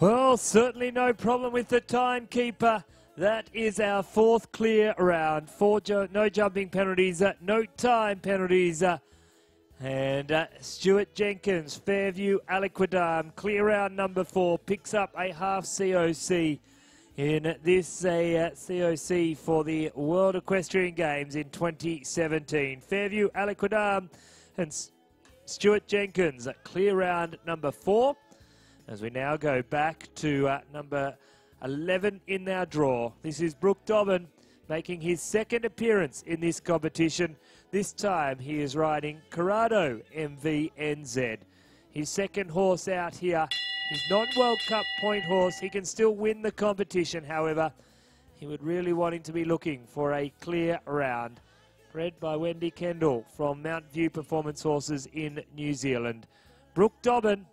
Well, certainly no problem with the timekeeper. That is our fourth clear round. No jumping penalties, no time penalties. And Stuart Jenkins, Fairview Aliquidam, clear round number 4, picks up a half COC in this COC for the World Equestrian Games in 2017. Fairview Aliquidam and Stuart Jenkins, clear round number 4. As we now go back to number 11 in our draw. This is Brooke Dobbin making his second appearance in this competition. This time he is riding Corrado MVNZ. His second horse out here. His non-World Cup point horse. He can still win the competition, however. He would really want him to be looking for a clear round. Bred by Wendy Kendall from Mount View Performance Horses in New Zealand. Brooke Dobbin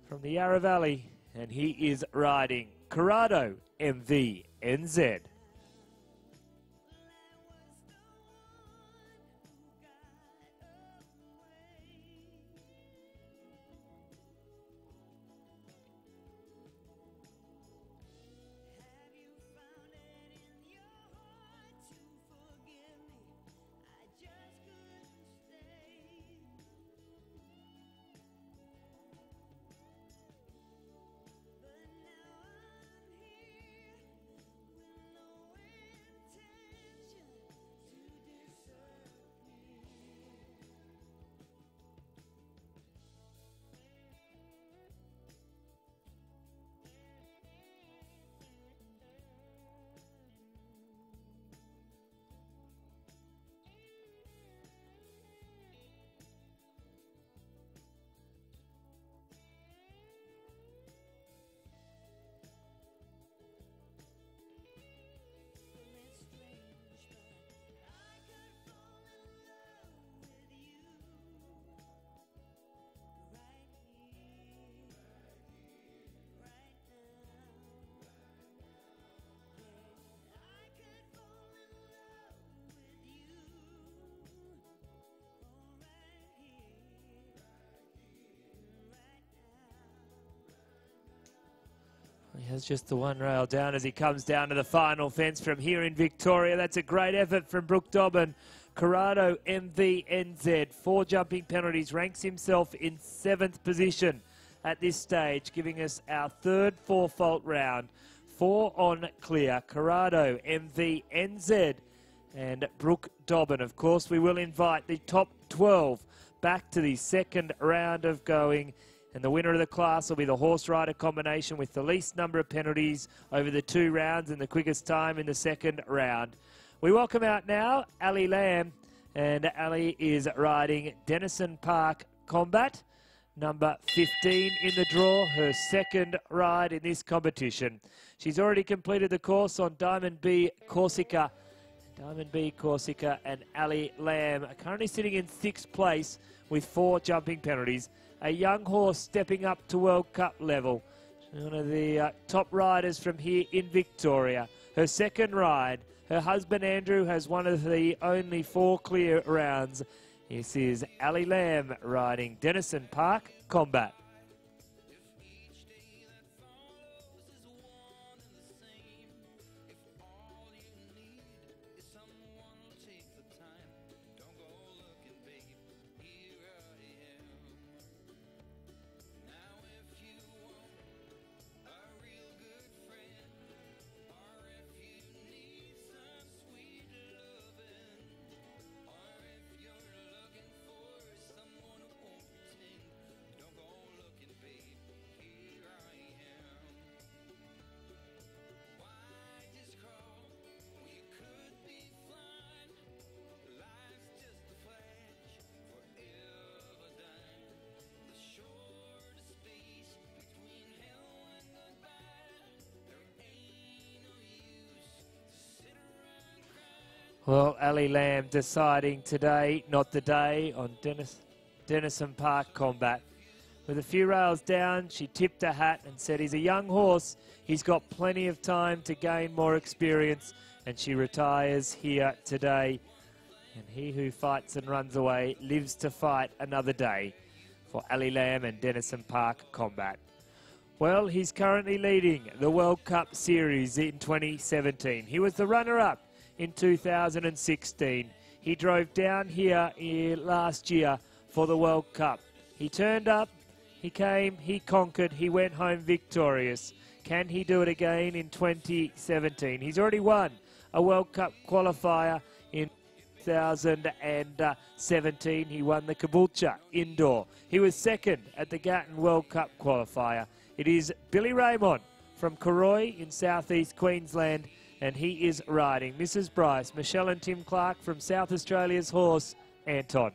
from the Yarra Valley, and he is riding Corrado MVNZ. He has just the one rail down as he comes down to the final fence from here in Victoria. That's a great effort from Brooke Dobbin. Corrado MVNZ, 4 jumping penalties, ranks himself in 7th position at this stage, giving us our third 4-fault round. 4 on clear. Corrado MVNZ and Brooke Dobbin. Of course, we will invite the top 12 back to the second round of going. And the winner of the class will be the horse-rider combination with the least number of penalties over the 2 rounds and the quickest time in the second round. We welcome out now Ali Lamb, and Ali is riding Denison Park Combat, number 15 in the draw, her second ride in this competition. She's already completed the course on Diamond B Corsica. Diamond B Corsica and Ali Lamb are currently sitting in 6th place with 4 jumping penalties. A young horse stepping up to World Cup level. One of the top riders from here in Victoria. Her second ride. Her husband Andrew has one of the only 4 clear rounds. This is Ali Lamb riding Denison Park Combat. Well, Ali Lamb deciding today, not the day, on Denison Park Combat. With a few rails down, she tipped her hat and said he's a young horse. He's got plenty of time to gain more experience, and she retires here today. And he who fights and runs away lives to fight another day for Ali Lamb and Denison Park Combat. Well, he's currently leading the World Cup Series in 2017. He was the runner-up in 2016. He drove down here last year for the World Cup. He turned up, he came, he conquered, he went home victorious. Can he do it again in 2017? He's already won a World Cup qualifier in 2017. He won the Caboolture Indoor. He was second at the Gatton World Cup qualifier. It is Billy Raymond from Corroy in southeast Queensland, and he is riding Mrs. Bryce, Michelle and Tim Clark from South Australia's horse, Anton.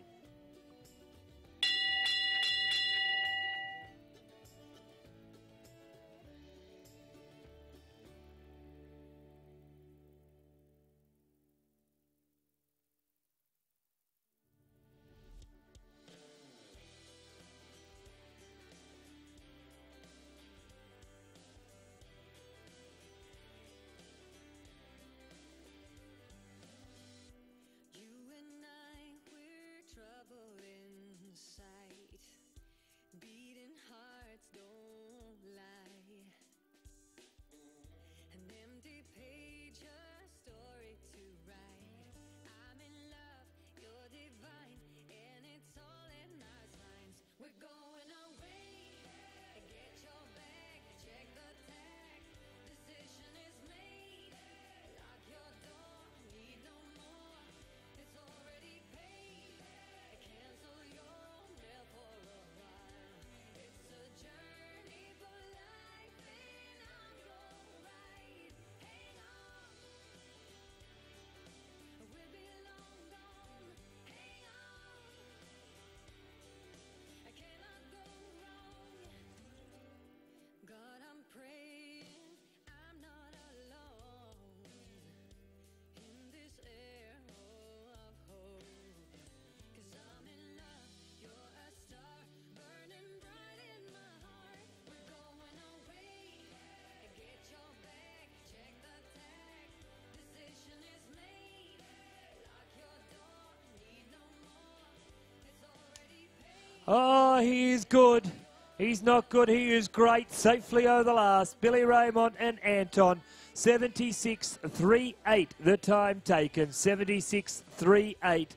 Oh, he is good. He's not good. He is great. Safely over the last. Billy Raymond and Anton. 76.38 the time taken. 76.38.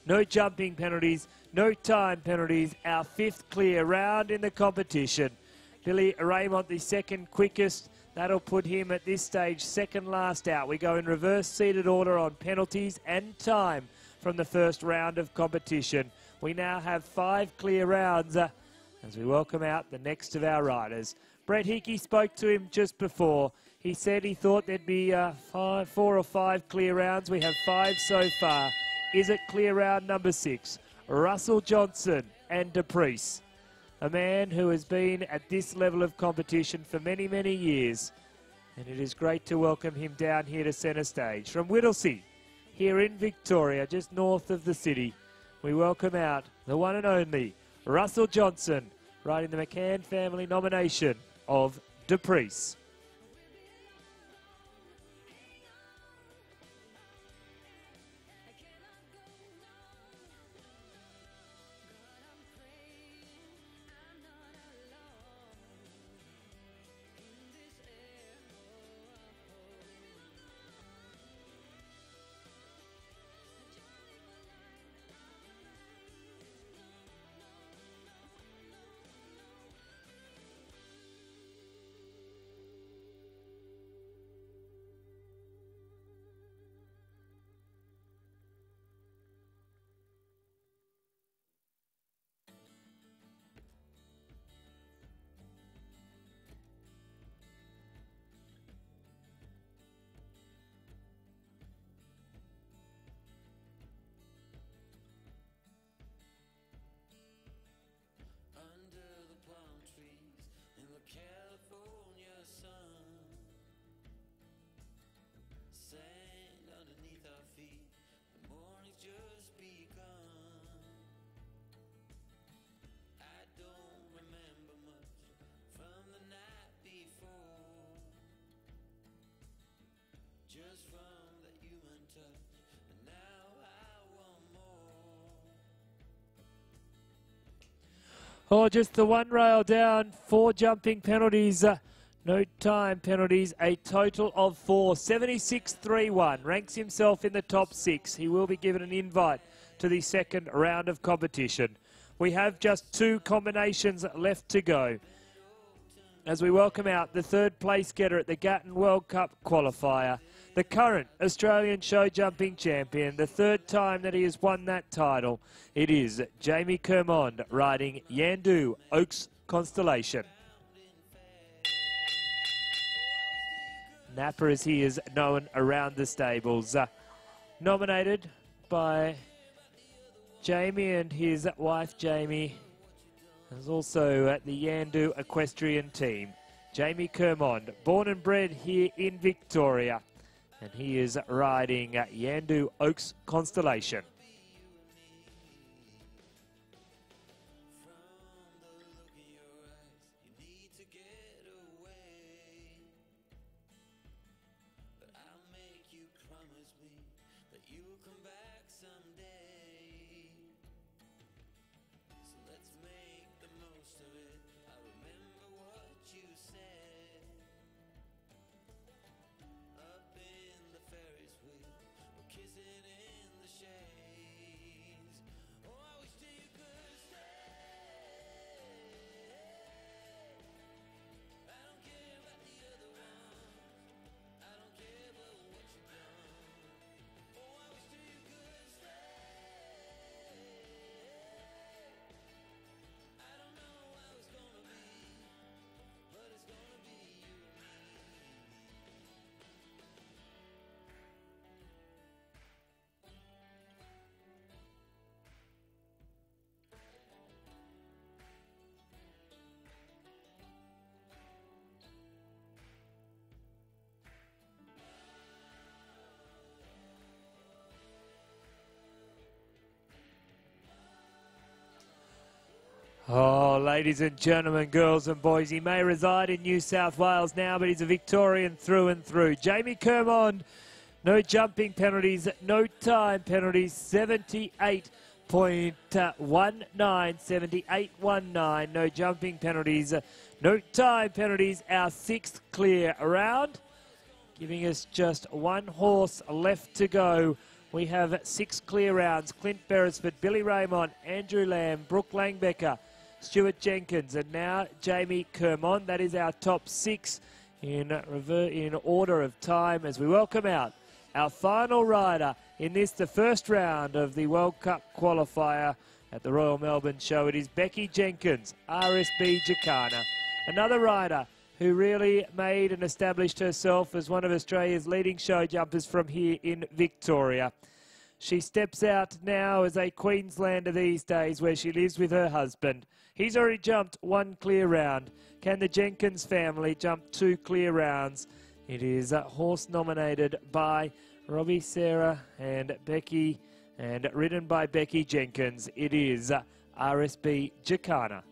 No jumping penalties. No time penalties. Our fifth clear round in the competition. Billy Raymond, the second quickest. That'll put him at this stage second last out. We go in reverse seated order on penalties and time from the first round of competition. We now have 5 clear rounds as we welcome out the next of our riders. Brett Hickey spoke to him just before. He said he thought there'd be 4 or 5 clear rounds. We have 5 so far. Is it clear round number 6? Russell Johnson and Dupreece, a man who has been at this level of competition for many, many years. And it is great to welcome him down here to centre stage. From Whittlesea, here in Victoria, just north of the city, we welcome out the one and only Russell Johnson, riding the McCann family nomination of Dupreece. Oh, just the one rail down, 4 jumping penalties, no time penalties, a total of 4. 76.31, ranks himself in the top 6. He will be given an invite to the second round of competition. We have just 2 combinations left to go as we welcome out the 3rd place getter at the Gatton World Cup qualifier, the current Australian show jumping champion, the 3rd time that he has won that title. It is Jamie Kermond riding Yandu Oaks Constellation. Napper, as he is known around the stables, nominated by Jamie and his wife Jamie. There's also the Yandu equestrian team. Jamie Kermond, born and bred here in Victoria, and he is riding Yandu Oaks Constellation. Oh, ladies and gentlemen, girls and boys, he may reside in New South Wales now, but he's a Victorian through and through. Jamie Kermond, no jumping penalties, no time penalties, 78.19, 78.19, no jumping penalties, no time penalties, our 6th clear round, giving us just 1 horse left to go. We have 6 clear rounds. Clint Beresford, Billy Raymond, Andrew Lamb, Brooke Langbecker, Stuart Jenkins, and now Jamie Kermond. That is our top 6 in order of time as we welcome out our final rider in this, the first round of the World Cup qualifier at the Royal Melbourne Show. It is Becky Jenkins, RSB Jacana, another rider who really made and established herself as one of Australia's leading show jumpers from here in Victoria. She steps out now as a Queenslander these days, where she lives with her husband. He's already jumped 1 clear round. Can the Jenkins family jump 2 clear rounds? It is a horse nominated by Robbie, Sarah and Becky, and ridden by Becky Jenkins. It is RSB Jacana.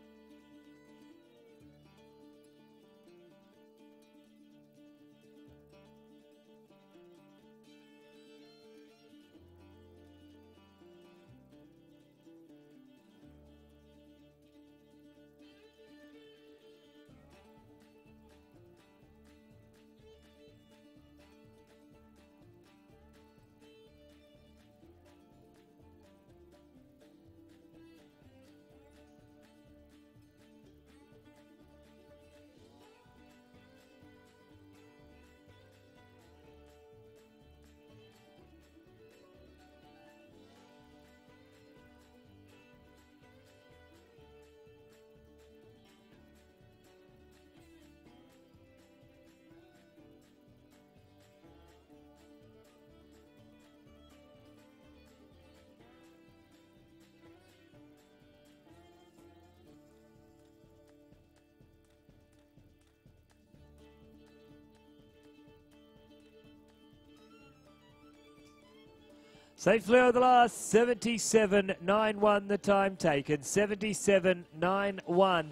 Safely over the last, 77.91 the time taken, 77.91,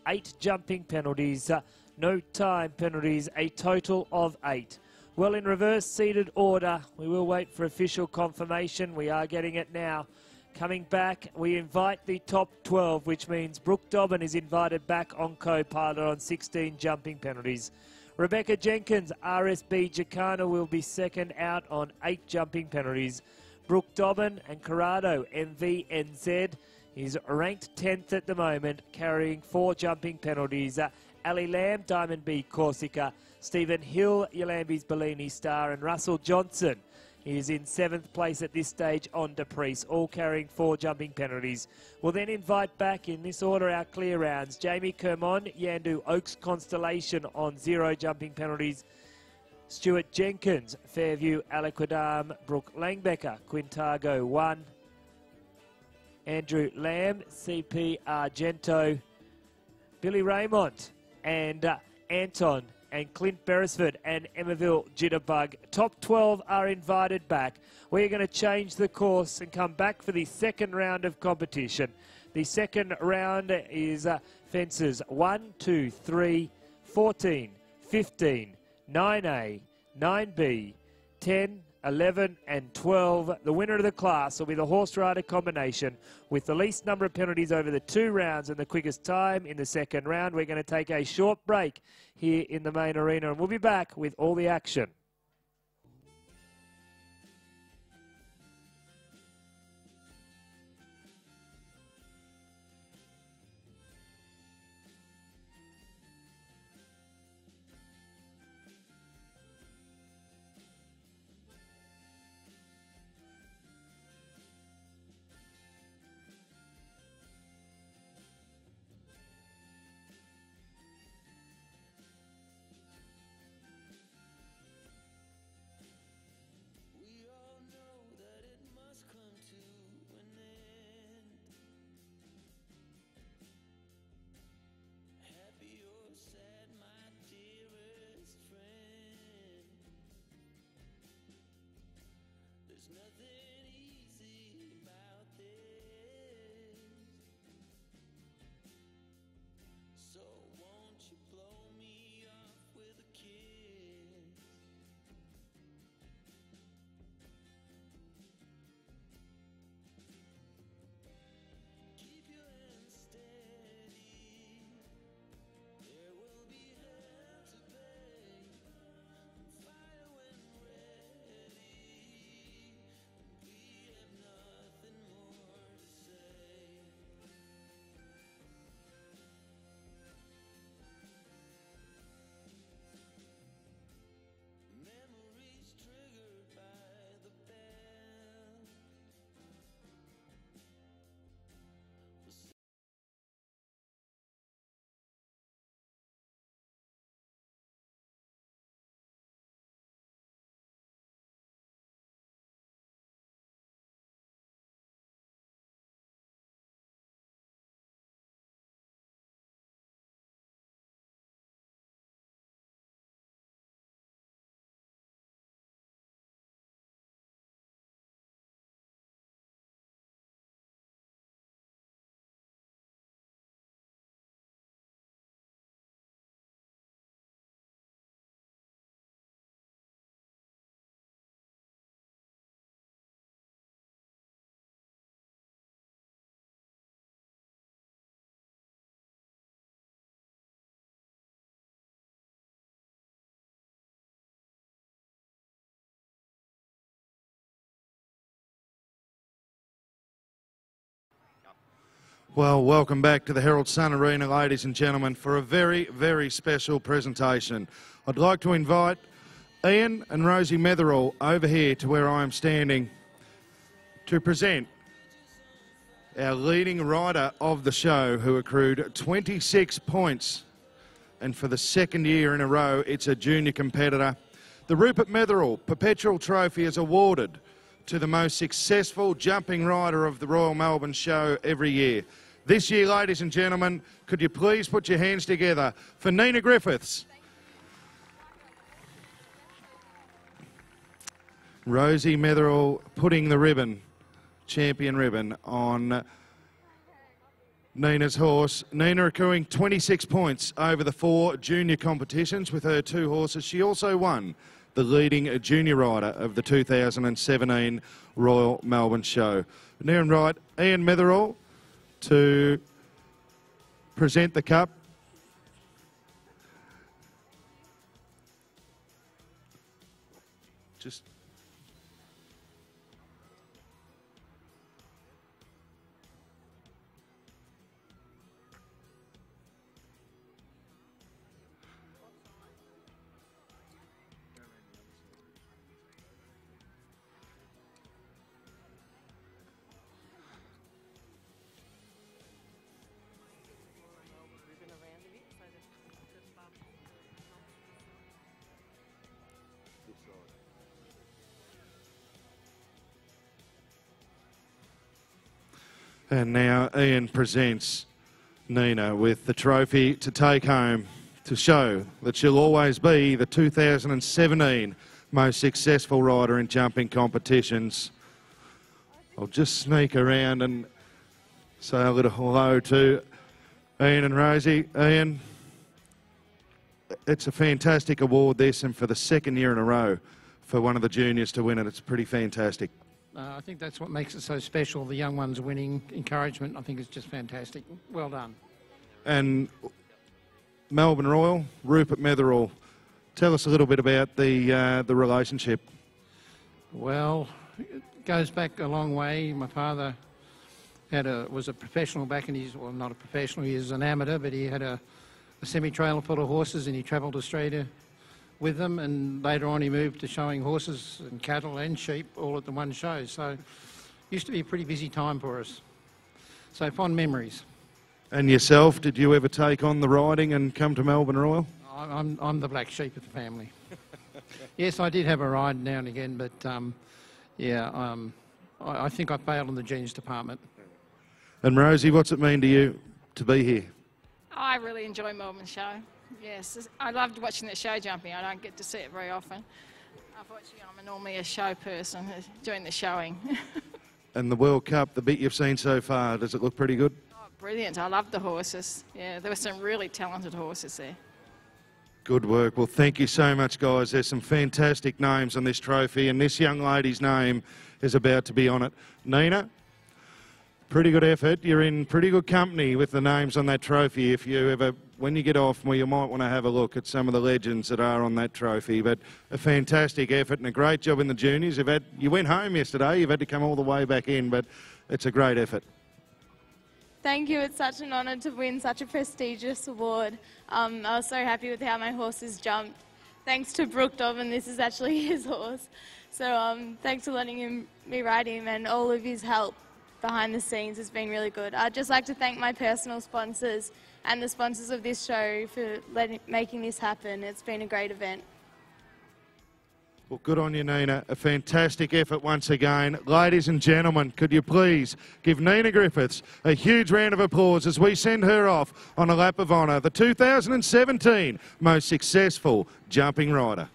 8 jumping penalties, no time penalties, a total of 8. Well, in reverse seated order, we will wait for official confirmation. We are getting it now. Coming back, we invite the top 12, which means Brooke Dobbin is invited back on co-pilot on 16 jumping penalties. Rebecca Jenkins, RSB Jacana, will be second out on 8 jumping penalties. Brooke Dobbin and Corrado, MVNZ, is ranked 10th at the moment, carrying 4 jumping penalties. Ali Lamb, Diamond B Corsica, Stephen Hill, Yalambi's Bellini Star, and Russell Johnson is in 7th place at this stage on Depreece, all carrying 4 jumping penalties. We'll then invite back in this order our clear rounds. Jamie Kermon, Yandu Oaks Constellation on 0 jumping penalties. Stuart Jenkins, Fairview, Aliquidam, Brooke Langbecker, Quintago 1. Andrew Lamb, CP Argento, Billy Raymond, and Anton and Clint Beresford and Emmaville Jitterbug. Top 12 are invited back. We're going to change the course and come back for the second round of competition. The second round is fences 1, 2, 3, 14, 15, 9A, 9B, 10, 11 and 12. The winner of the class will be the horse rider combination with the least number of penalties over the 2 rounds and the quickest time in the second round. We're going to take a short break here in the main arena and we'll be back with all the action. Well, welcome back to the Herald Sun Arena, ladies and gentlemen, for a very, very special presentation. I'd like to invite Ian and Rosie Metherall over here to where I am standing to present our leading rider of the show, who accrued 26 points, and for the second year in a row, it's a junior competitor. The Rupert Metherall Perpetual Trophy is awarded to the most successful jumping rider of the Royal Melbourne Show every year. This year, ladies and gentlemen, could you please put your hands together for Nina Griffiths, Rosie Metherall putting the ribbon, champion ribbon, on Nina's horse. Nina accruing 26 points over the 4 junior competitions with her 2 horses. She also won the leading junior rider of the 2017 Royal Melbourne Show. Near and right, Ian Metherall to present the cup. Just and now Ian presents Nina with the trophy to take home to show that she'll always be the 2017 most successful rider in jumping competitions. I'll just sneak around and say a little hello to Ian and Rosie. Ian, it's a fantastic award this, and for the second year in a row for one of the juniors to win it, it's pretty fantastic. I think that's what makes it so special. The young ones winning, encouragement, I think it's just fantastic. Well done. And Melbourne Royal, Rupert Metherall, tell us a little bit about the relationship. Well, it goes back a long way. My father was a professional back in his, well, not a professional, he was an amateur, but he had a semi-trailer full of horses, and he travelled Australia with them, and later on he moved to showing horses and cattle and sheep all at the one show. So it used to be a pretty busy time for us. So fond memories. And yourself, did you ever take on the riding and come to Melbourne Royal? I'm the black sheep of the family. Yes, I did have a ride now and again, but I think I failed in the genius department. And Rosie, what's it mean to you to be here? I really enjoy Melbourne Show. Yes, I loved watching the show jumping. I don't get to see it very often. Unfortunately, I'm normally a show person doing the showing. And the World Cup, the bit you've seen so far, does it look pretty good? Oh, brilliant. I love the horses. Yeah, there were some really talented horses there. Good work. Well, thank you so much, guys. There's some fantastic names on this trophy, and this young lady's name is about to be on it. Nina, pretty good effort. You're in pretty good company with the names on that trophy. If you ever, when you get off, well, you might want to have a look at some of the legends that are on that trophy. But a fantastic effort and a great job in the juniors. You went home yesterday. You've had to come all the way back in, but it's a great effort. Thank you. It's such an honour to win such a prestigious award. I was so happy with how my horses jumped. Thanks to Brooke Dobbin, this is actually his horse. So thanks for letting me ride him, and all of his help behind the scenes has been really good. I'd just like to thank my personal sponsors and the sponsors of this show for making this happen. It's been a great event. Well, good on you, Nina. A fantastic effort once again. Ladies and gentlemen, could you please give Nina Griffiths a huge round of applause as we send her off on a lap of honour, the 2017 most successful jumping rider.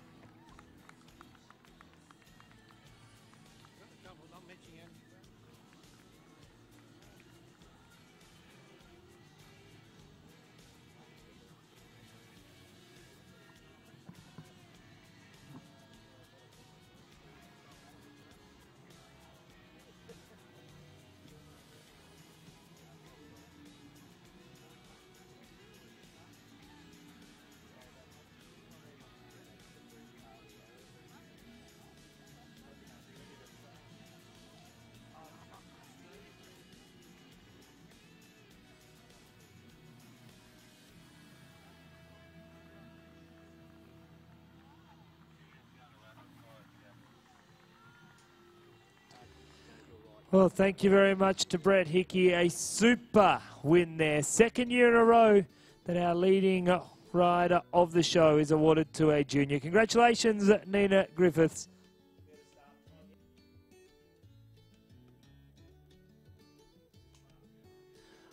Well, thank you very much to Brett Hickey. A super win there. Second year in a row that our leading rider of the show is awarded to a junior. Congratulations, Nina Griffiths.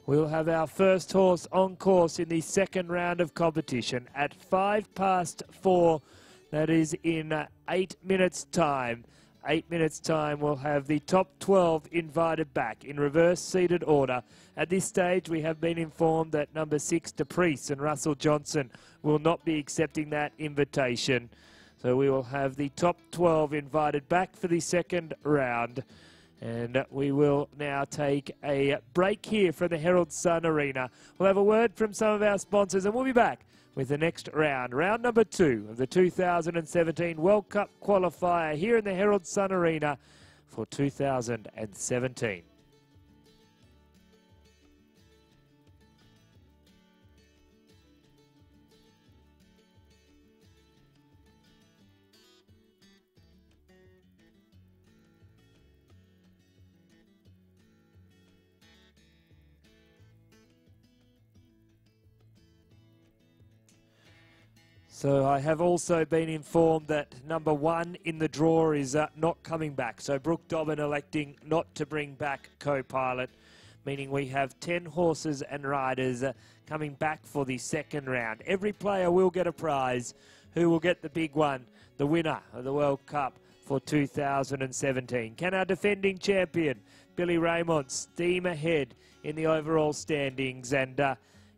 We'll have our first horse on course in the second round of competition at 4:05. That is in 8 minutes' time. 8 minutes' time, we'll have the top 12 invited back in reverse seated order. At this stage, we have been informed that number 6, Deprice and Russell Johnson will not be accepting that invitation. So So we will have the top 12 invited back for the second round. And we will now take a break here from the Herald Sun Arena. We'll have a word from some of our sponsors and we'll be back with the next round. Round number 2 of the 2017 World Cup qualifier here in the Herald Sun Arena for 2017. So I have also been informed that number 1 in the draw is not coming back. So Brooke Dobbin electing not to bring back co-pilot, meaning we have 10 horses and riders coming back for the second round. Every player will get a prize. Who will get the big one? The winner of the World Cup for 2017. Can our defending champion, Billy Raymond, steam ahead in the overall standings? And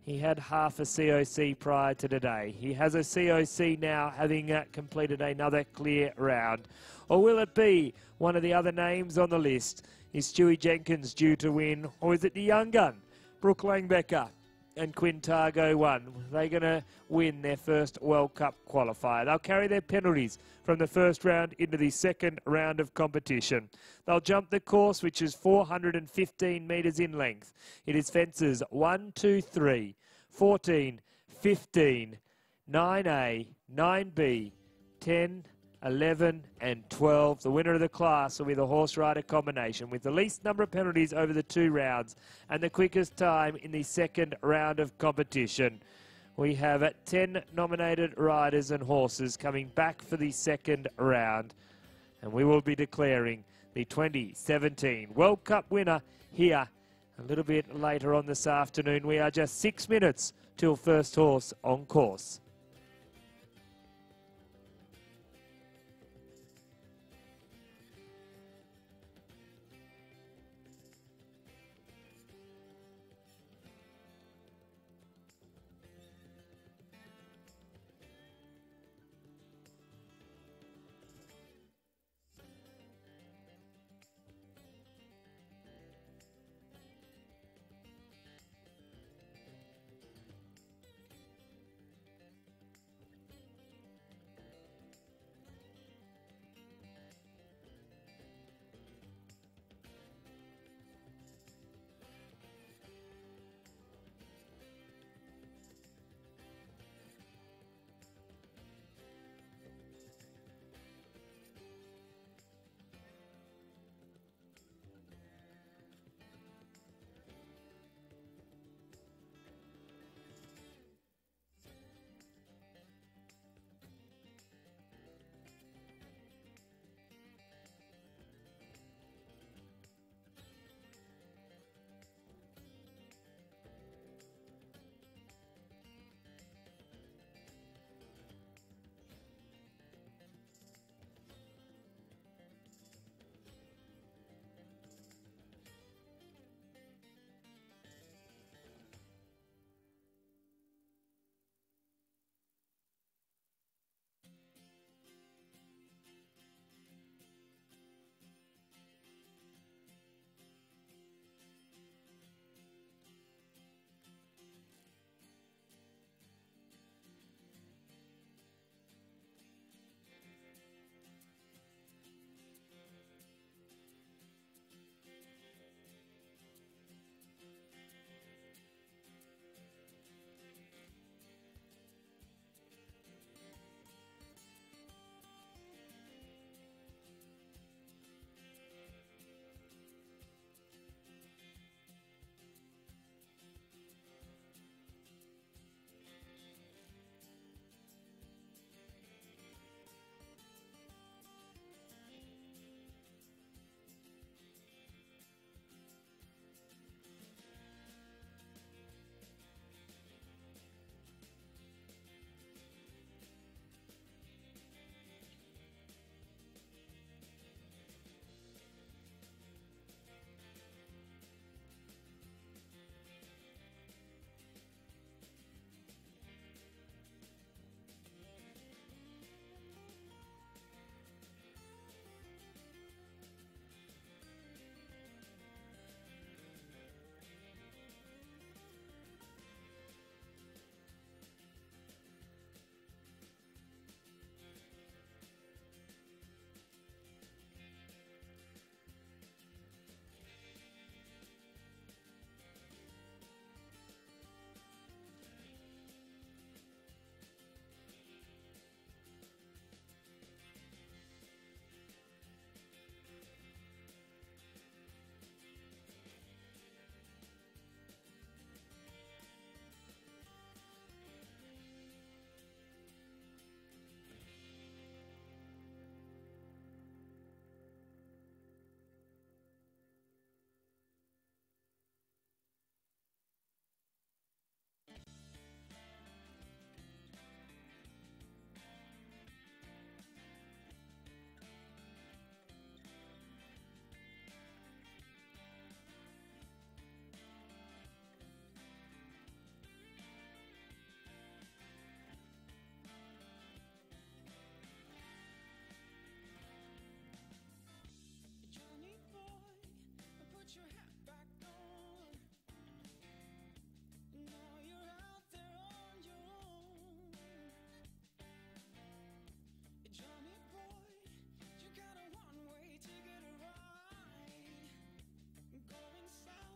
he had half a COC prior to today. He has a COC now, having completed another clear round. Or will it be one of the other names on the list? Is Stewie Jenkins due to win? Or is it the young gun, Brooke Langbecker and Quintago 1? They're going to win their first World Cup qualifier. They'll carry their penalties from the first round into the second round of competition. They'll jump the course, which is 415 metres in length. It is fences 1, 2, 3, 14, 15, 9A, 9B, 10, 11 and 12. The winner of the class will be the horse rider combination with the least number of penalties over the 2 rounds and the quickest time in the second round of competition. We have 10 nominated riders and horses coming back for the second round, and we will be declaring the 2017 World Cup winner here a little bit later on this afternoon. We are just 6 minutes till first horse on course.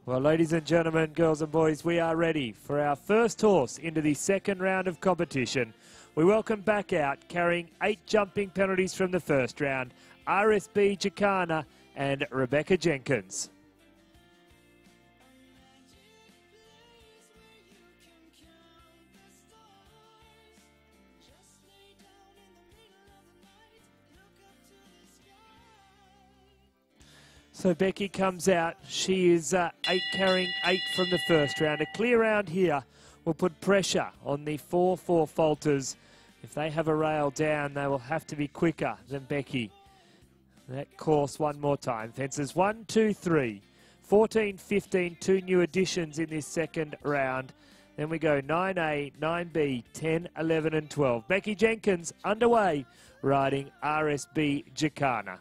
Well, ladies and gentlemen, girls and boys, we are ready for our first horse into the second round of competition. We welcome back out, carrying 8 jumping penalties from the first round, RSB Jacana and Rebecca Jenkins. So Becky comes out. She is carrying 8 from the first round. A clear round here will put pressure on the 4-4 Falters. If they have a rail down, they will have to be quicker than Becky. That course one more time. Fences 1, 2, 3, 14, 15, 2 new additions in this second round. Then we go 9A, 9B, 10, 11 and 12. Becky Jenkins underway, riding RSB Jacana.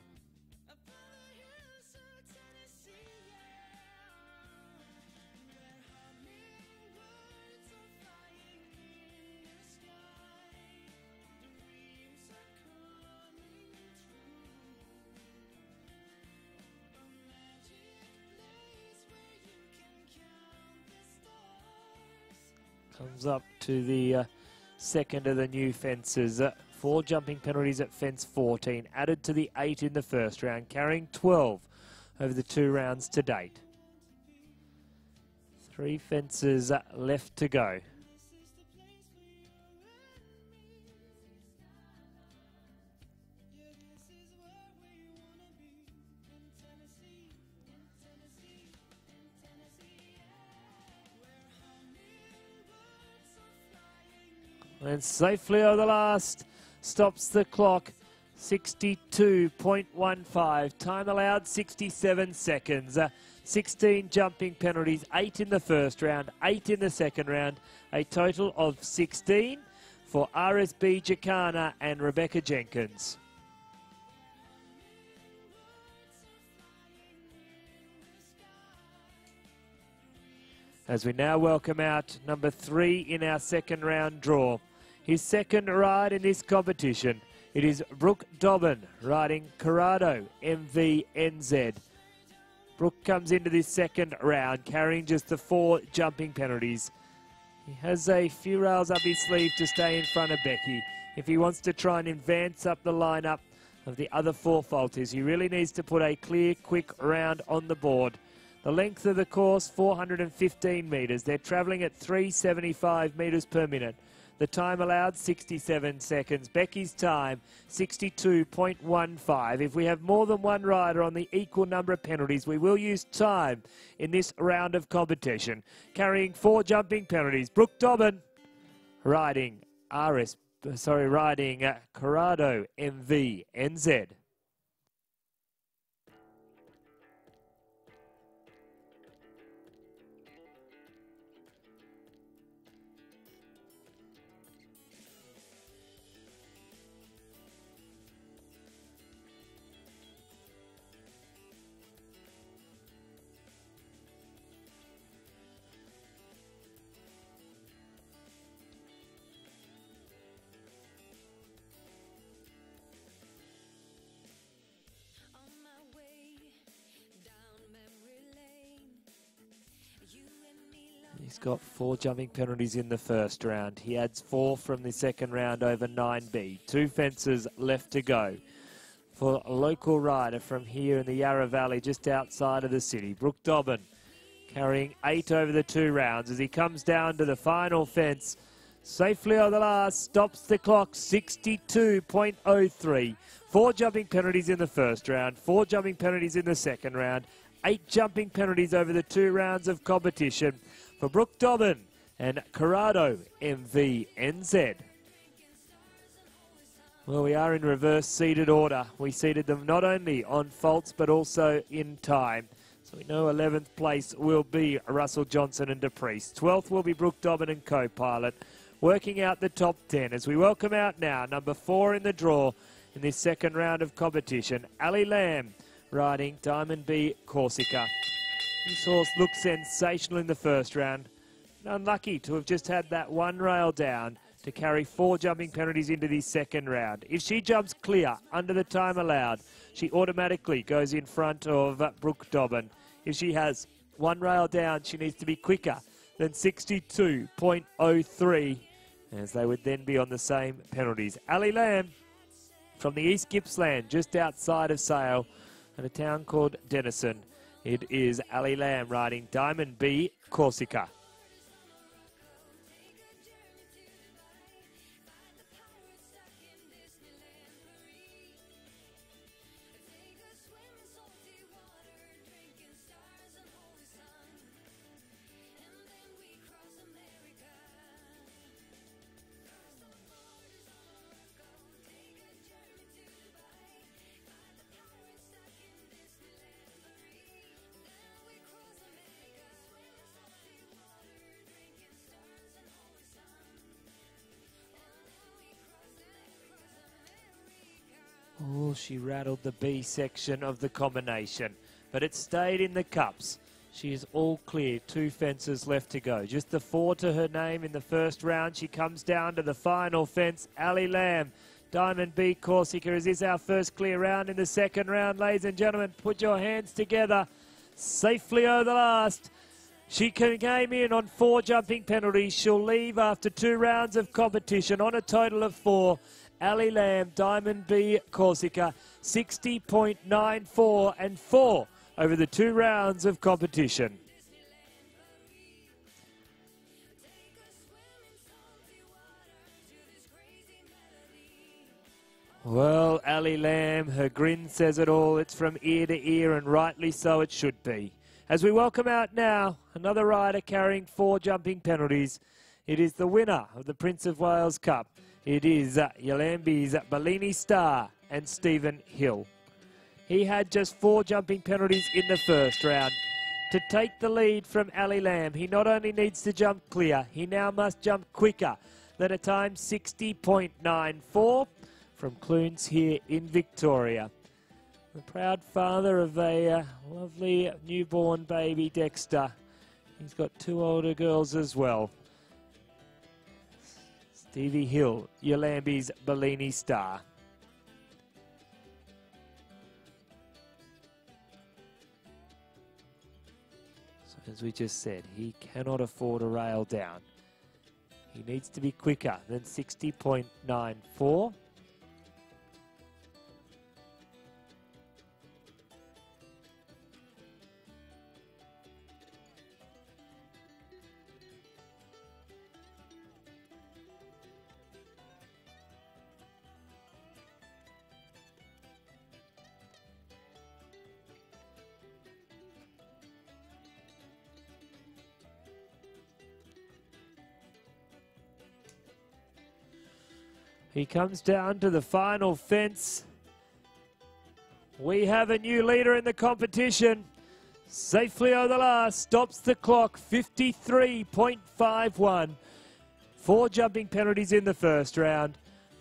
Comes up to the second of the new fences. 4 jumping penalties at fence 14, added to the 8 in the first round, carrying 12 over the 2 rounds to date. 3 fences left to go. And safely over the last, stops the clock, 62.15. Time allowed, 67 seconds. 16 jumping penalties, 8 in the first round, 8 in the second round. A total of 16 for RSB Jacana and Rebecca Jenkins. As we now welcome out number 3 in our second round draw. His second ride in this competition. It is Brooke Dobbin riding Corrado MVNZ. Brooke comes into this second round carrying just the 4 jumping penalties. He has a few rails up his sleeve to stay in front of Becky. If he wants to try and advance up the lineup of the other 4 Falters, he really needs to put a clear, quick round on the board. The length of the course, 415 metres. They're travelling at 375 metres per minute. The time allowed, 67 seconds. Becky's time, 62.15. If we have more than one rider on the equal number of penalties, we will use time in this round of competition. Carrying 4 jumping penalties, Brooke Dobbin riding Corrado MVNZ. He's got 4 jumping penalties in the first round. He adds 4 from the second round over 9B. 2 fences left to go for a local rider from here in the Yarra Valley, just outside of the city. Brooke Dobbin carrying 8 over the 2 rounds as he comes down to the final fence. Safely over the last, stops the clock, 62.03. 4 jumping penalties in the first round, 4 jumping penalties in the second round, 8 jumping penalties over the 2 rounds of competition for Brooke Dobbin and Corrado MVNZ. Well, we are in reverse seated order. We seated them not only on faults but also in time. So we know 11th place will be Russell Johnson and DePriest. 12th will be Brooke Dobbin and co-pilot. Working out the top 10 as we welcome out now number 4 in the draw in this second round of competition. Ali Lamb riding Diamond B Corsica. This horse looked sensational in the first round. Unlucky to have just had that one rail down to carry 4 jumping penalties into the second round. If she jumps clear under the time allowed, she automatically goes in front of Brooke Dobbin. If she has One rail down. She needs to be quicker than 62.03, as they would then be on the same penalties. Ali Lamb from the East Gippsland, just outside of Sale, in a town called Denison. It is Ali Lamb riding Diamond B Corsica. Oh, she rattled the B section of the combination, but it stayed in the cups. She is all clear, 2 fences left to go. Just the 4 to her name in the first round. She comes down to the final fence. Ali Lamb, Diamond B Corsica. Is this our first clear round in the second round? Ladies and gentlemen, put your hands together. Safely over the last. She came in on 4 jumping penalties. She'll leave after 2 rounds of competition on a total of 4. Ali Lamb, Diamond B Corsica, 60.94 and 4 over the 2 rounds of competition. Well, Ali Lamb, her grin says it all. It's from ear to ear, and rightly so it should be. As we welcome out now, another rider carrying 4 jumping penalties. It is the winner of the Prince of Wales Cup. It is Yalambi's Bellini Star and Stephen Hill. He had just 4 jumping penalties in the first round. To take the lead from Ali Lamb, he not only needs to jump clear, he now must jump quicker than a time 60.94 from Clunes here in Victoria. The proud father of a lovely newborn baby, Dexter. He's got 2 older girls as well. Stevie Hill, Yalambi's Bellini Star. So as we just said, he cannot afford a rail down. He needs to be quicker than 60.94. He comes down to the final fence. We have a new leader in the competition. Safely over the last, stops the clock, 53.51. 4 jumping penalties in the first round.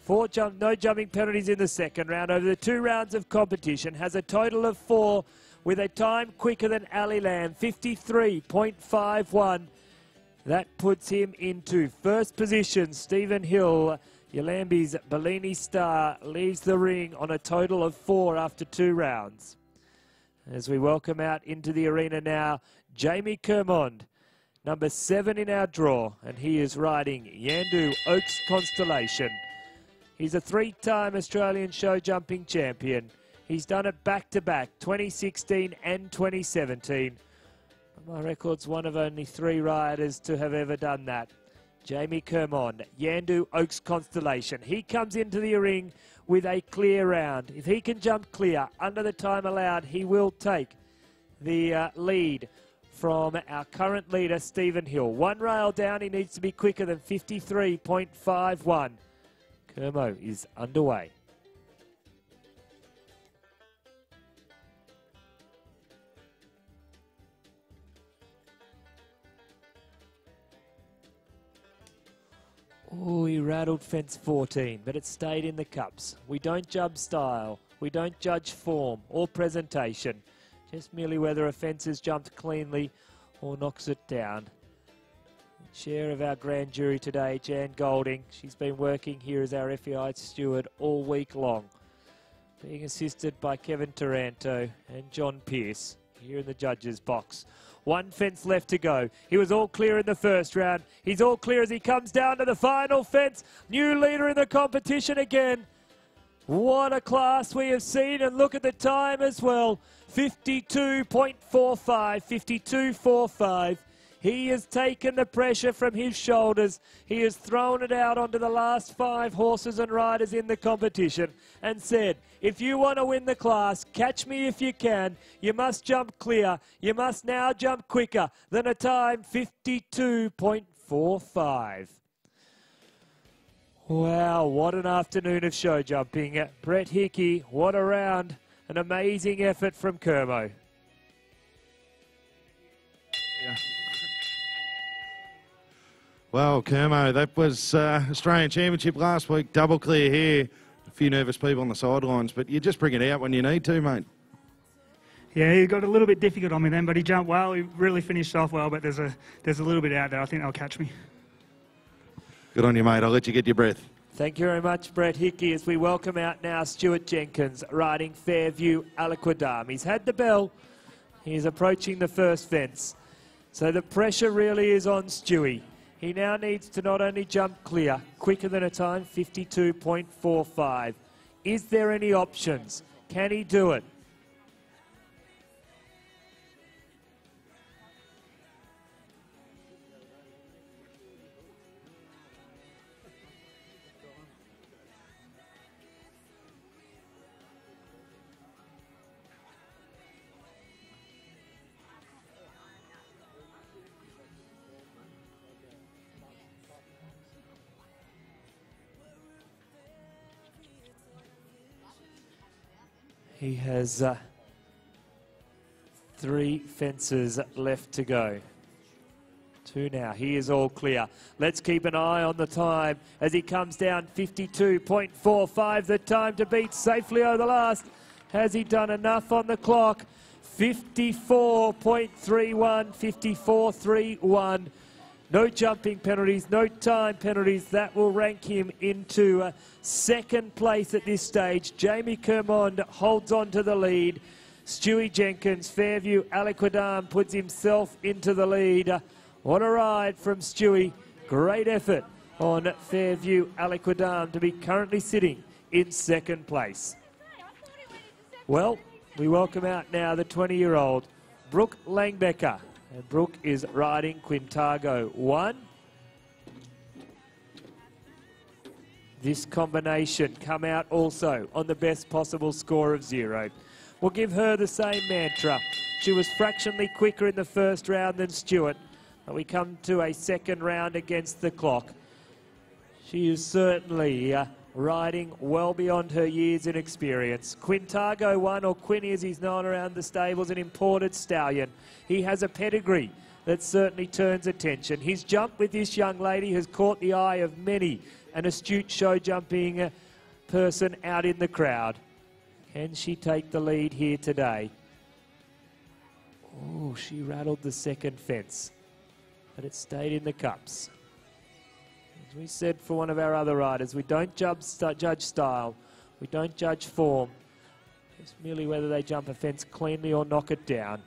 No jumping penalties in the second round. Over the 2 rounds of competition, has a total of 4 with a time quicker than Ali Lamb, 53.51. That puts him into first position. Stephen Hill, Yalambi's Bellini Star, leaves the ring on a total of 4 after 2 rounds. As we welcome out into the arena now, Jamie Kermond, number 7 in our draw, and he is riding Yandu Oaks Constellation. He's a 3-time Australian show jumping champion. He's done it back-to-back, 2016 and 2017. My record's one of only 3 riders to have ever done that. Jamie Kermond, Yandu Oaks Constellation. He comes into the ring with a clear round. If he can jump clear under the time allowed, he will take the lead from our current leader, Stephen Hill. 1 rail down, he needs to be quicker than 53.51. Kermo is underway. Oh, he rattled fence 14, but it stayed in the cups. We don't judge style, we don't judge form or presentation, just merely whether a fence is jumped cleanly or knocks it down. Chair of our grand jury today, Jan Golding. She's been working here as our FEI steward all week long, being assisted by Kevin Taranto and John Pearce here in the judges' box. 1 fence left to go. He was all clear in the first round. He's all clear as he comes down to the final fence. New leader in the competition again. What a class we have seen, and look at the time as well. 52.45, 52.45. He has taken the pressure from his shoulders. He has thrown it out onto the last 5 horses and riders in the competition and said, if you want to win the class, catch me if you can. You must jump clear. You must now jump quicker than a time 52.45. Wow, what an afternoon of show jumping. Brett Hickey, what a round. An amazing effort from Kermo. Yeah. Well, Kermo, that was Australian Championship last week. Double clear here. A few nervous people on the sidelines, but you just bring it out when you need to, mate. Yeah, he got a little bit difficult on me then, but he jumped well. He really finished off well, but there's a little bit out there. I think they'll catch me. Good on you, mate. I'll let you get your breath. Thank you very much, Brett Hickey, as we welcome out now Stuart Jenkins riding Fairview Aliquidam. He's had the bell. He's approaching the first fence. So the pressure really is on Stewie. He now needs to not only jump clear, quicker than a time, 52.45. Is there any options? Can he do it? He has 3 fences left to go. 2 now. He is all clear. Let's keep an eye on the time as he comes down 52.45. The time to beat safely over the last. Has he done enough on the clock? 54.31, 54.31. No jumping penalties, no time penalties. That will rank him into second place at this stage. Jamie Kermond holds on to the lead. Stewie Jenkins, Fairview Aliquidam puts himself into the lead. What a ride from Stewie. Great effort on Fairview Aliquidam to be currently sitting in second place. Well, we welcome out now the 20-year-old Brooke Langbecker. And Brooke is riding Quintago 1. This combination come out also on the best possible score of 0. We'll give her the same mantra. She was fractionally quicker in the first round than Stewart. But we come to a second round against the clock. She is certainly riding well beyond her years in experience. Quintago 1, or Quinny as he's known around the stables, an imported stallion. He has a pedigree that certainly turns attention. His jump with this young lady has caught the eye of many an astute show jumping person out in the crowd. Can she take the lead here today? Oh, she rattled the second fence, but it stayed in the cups. As we said for one of our other riders, we don't judge style, we don't judge form. It's merely whether they jump a fence cleanly or knock it down.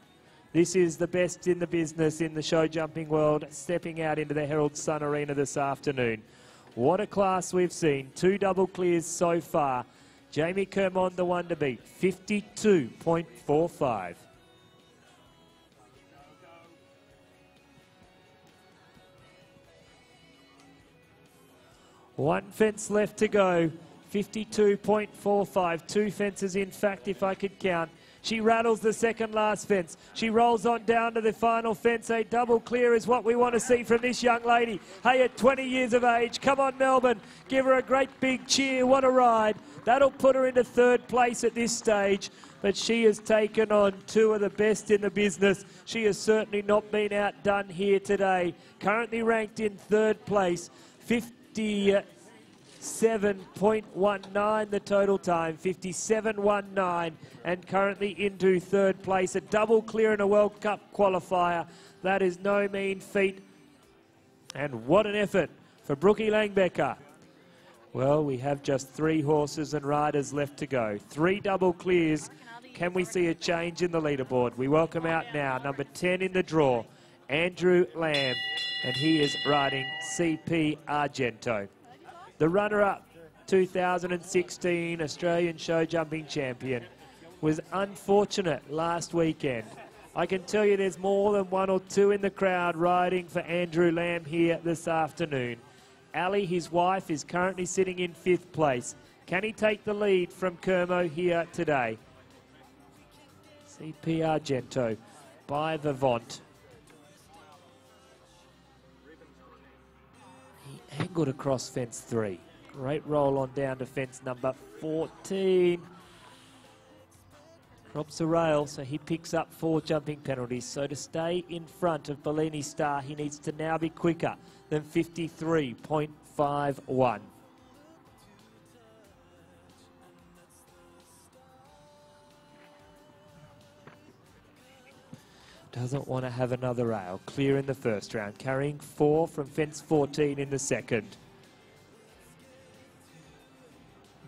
This is the best in the business in the show jumping world, stepping out into the Herald Sun Arena this afternoon. What a class we've seen. 2 double clears so far. Jamie Kermond, the one to beat, 52.45. One fence left to go, 52.45. 2 fences, in fact, if I could count. She rattles the second last fence. She rolls on down to the final fence. A double clear is what we want to see from this young lady. Hey, at 20 years of age, come on Melbourne, give her a great big cheer. What a ride. That'll put her into third place at this stage. But she has taken on 2 of the best in the business. She has certainly not been outdone here today. Currently ranked in third place, 57.19 the total time, 57.19, and currently into third place. A double clear in a World Cup qualifier. That is no mean feat. And what an effort for Brookie Langbecker. Well, we have just 3 horses and riders left to go. 3 double clears. Can we see a change in the leaderboard? We welcome out now number 10 in the draw, Andrew Lamb, and he is riding CP Argento. The runner-up, 2016 Australian show jumping champion, was unfortunate last weekend. I can tell you there's more than 1 or 2 in the crowd riding for Andrew Lamb here this afternoon. Ali, his wife, is currently sitting in 5th place. Can he take the lead from Kermo here today? CP Argento by Vivant. He angled across fence 3. Great roll on down to fence number 14. Drops a rail, so he picks up 4 jumping penalties. So to stay in front of Bellini Star, he needs to now be quicker than 53.51. Doesn't want to have another rail. Clear in the first round, carrying 4 from fence 14 in the second.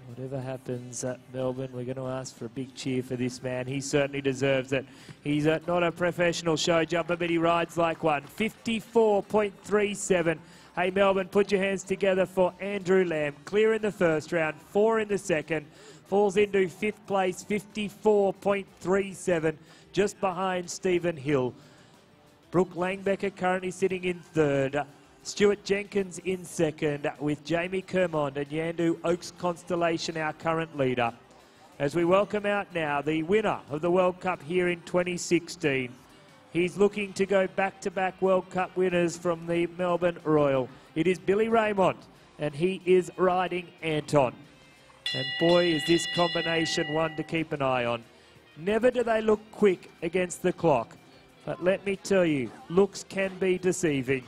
Whatever happens at Melbourne, we're going to ask for a big cheer for this man. He certainly deserves it. He's not a professional show jumper, but he rides like one. 54.37. Hey, Melbourne, put your hands together for Andrew Lamb. Clear in the first round, 4 in the second. Falls into 5th place, 54.37, just behind Stephen Hill. Brooke Langbecker currently sitting in 3rd. Stuart Jenkins in 2nd, with Jamie Kermond and Yandu Oaks Constellation our current leader. As we welcome out now the winner of the World Cup here in 2016. He's looking to go back-to-back World Cup winners from the Melbourne Royal. It is Billy Raymond, and he is riding Anton. And boy, is this combination one to keep an eye on. Never do they look quick against the clock, but let me tell you, looks can be deceiving.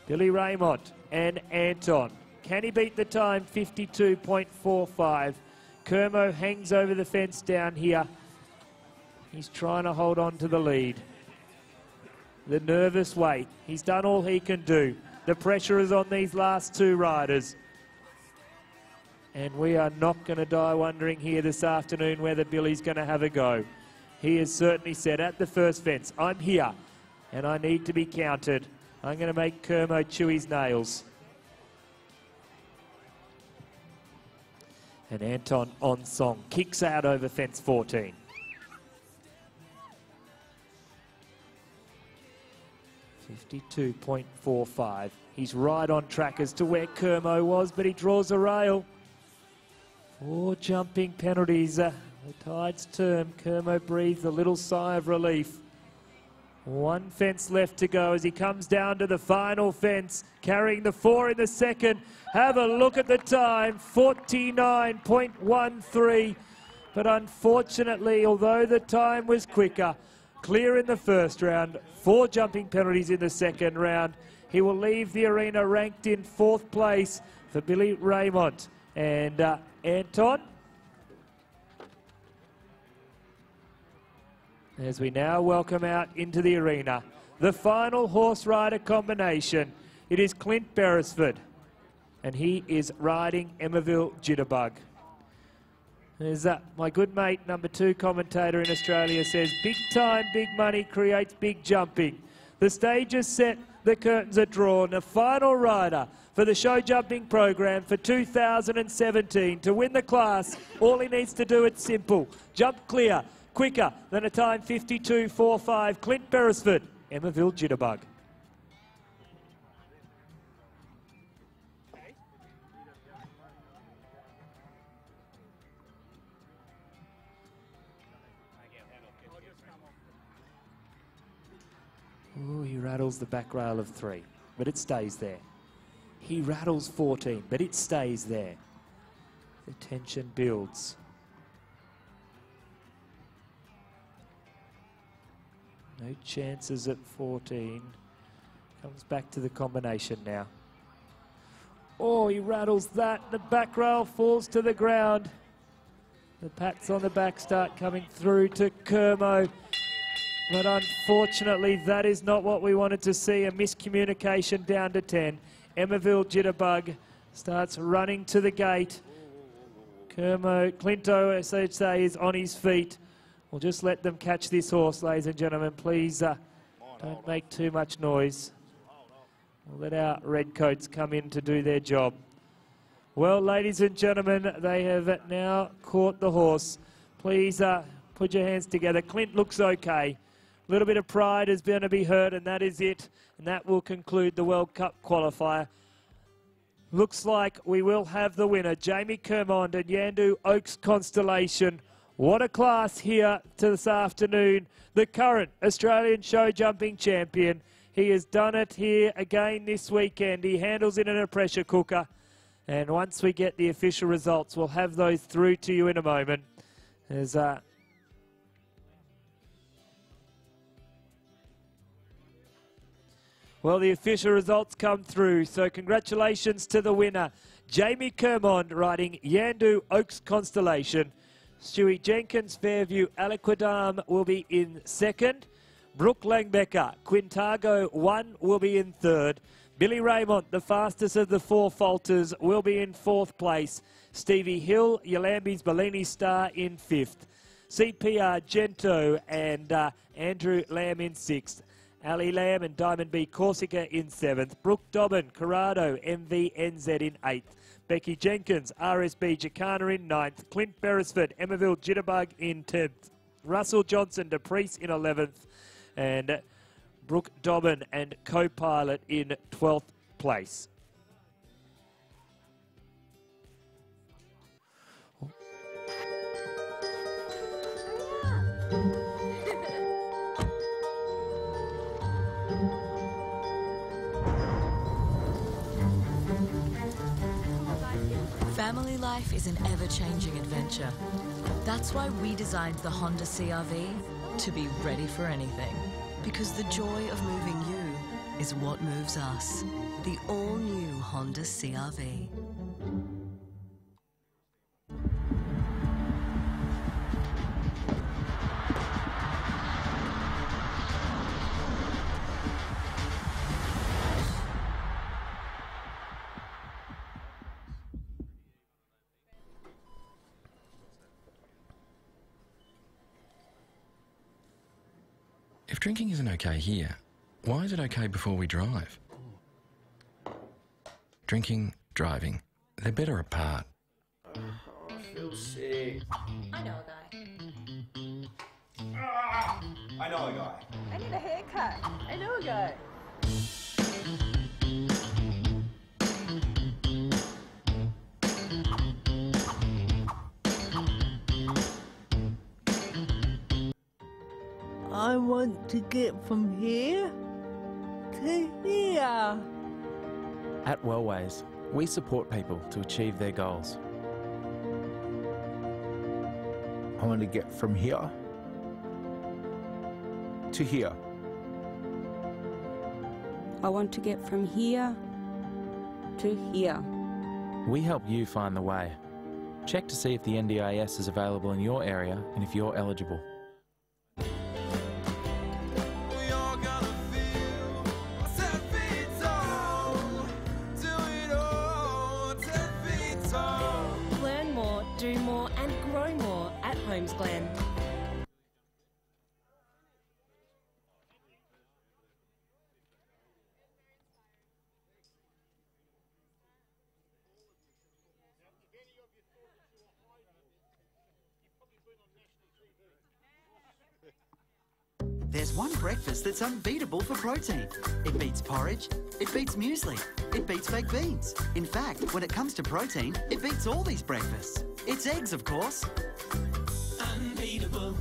Billy Raymond and Anton. Can he beat the time? 52.45. Kermo hangs over the fence down here. He's trying to hold on to the lead. The nervous wait. He's done all he can do. The pressure is on these last 2 riders. And we are not going to die wondering here this afternoon whether Billy's going to have a go. He has certainly said at the first fence, I'm here and I need to be counted. I'm going to make Kermo chew his nails. And Anton on song kicks out over fence 14. .45. He's right on track as to where Kermo was, but he draws a rail. 4 jumping penalties. The tide's turn. Kermo breathes a little sigh of relief. 1 fence left to go as he comes down to the final fence, carrying the 4 in the second. Have a look at the time, 49.13. But unfortunately, although the time was quicker, clear in the first round, 4 jumping penalties in the second round. He will leave the arena ranked in 4th place for Billy Raymond. And Anton, as we now welcome out into the arena, the final horse rider combination. It is Clint Beresford, and he is riding Emmaville Jitterbug. There's my good mate, number 2 commentator in Australia, says, big time, big money creates big jumping. The stage is set, the curtains are drawn. The final rider for the show jumping program for 2017. To win the class, all he needs to do, it's simple. Jump clear, quicker than a time 52.45. Clint Beresford, Emmaville Jitterbug. Ooh, he rattles the back rail of 3, but it stays there. He rattles 14, but it stays there. The tension builds. No chances at 14. Comes back to the combination now. Oh, he rattles that. The back rail falls to the ground. The pats on the back start coming through to Kermo. But unfortunately, that is not what we wanted to see. A miscommunication down to 10. Emmaville Jitterbug starts running to the gate. Clinto, as I say, is on his feet. We'll just let them catch this horse, ladies and gentlemen. Please don't make too much noise. We'll let our redcoats come in to do their job. Well, ladies and gentlemen, they have now caught the horse. Please put your hands together. Clint looks okay. A little bit of pride is going to be hurt, and that is it. And that will conclude the World Cup qualifier. Looks like we will have the winner, Jamie Kermond and Yandu Oaks Constellation. What a class here to this afternoon. The current Australian show jumping champion. He has done it here again this weekend. He handles it in a pressure cooker. And once we get the official results, we'll have those through to you in a moment. There's well, the official results come through, so congratulations to the winner, Jamie Kermond, riding Yandu Oaks Constellation. Stewie Jenkins, Fairview Aliquidam will be in second. Brooke Langbecker, Quintago 1 will be in third. Billy Raymond, the fastest of the four falters, will be in fourth place. Stevie Hill, Yalambi's Bellini Star in fifth. CPR Gento and Andrew Lamb in sixth. Ali Lamb and Diamond B Corsica in seventh. Brooke Dobbin, Corrado, MVNZ in eighth. Becky Jenkins, RSB Jacana in ninth. Clint Beresford, Emmaville Jitterbug in 10th. Russell Johnson, DePriest in 11th. And Brooke Dobbin and co-pilot in 12th place. Family life is an ever-changing adventure. That's why we designed the Honda CR-V to be ready for anything. Because the joy of moving you is what moves us. The all-new Honda CR-V. If drinking isn't okay here, why is it okay before we drive? Drinking, driving, they're better apart. I feel sick. I know a guy. I know a guy. I need a haircut. I know a guy. I want to get from here to here. At Wellways, we support people to achieve their goals. I want to get from here to here. I want to get from here to here. We help you find the way. Check to see if the NDIS is available in your area and if you're eligible. Learn more, do more and grow more at Holmes Glen. There's one breakfast that's unbeatable for protein. It beats porridge, it beats muesli, it beats baked beans. In fact, when it comes to protein, it beats all these breakfasts. It's eggs, of course. Unbeatable.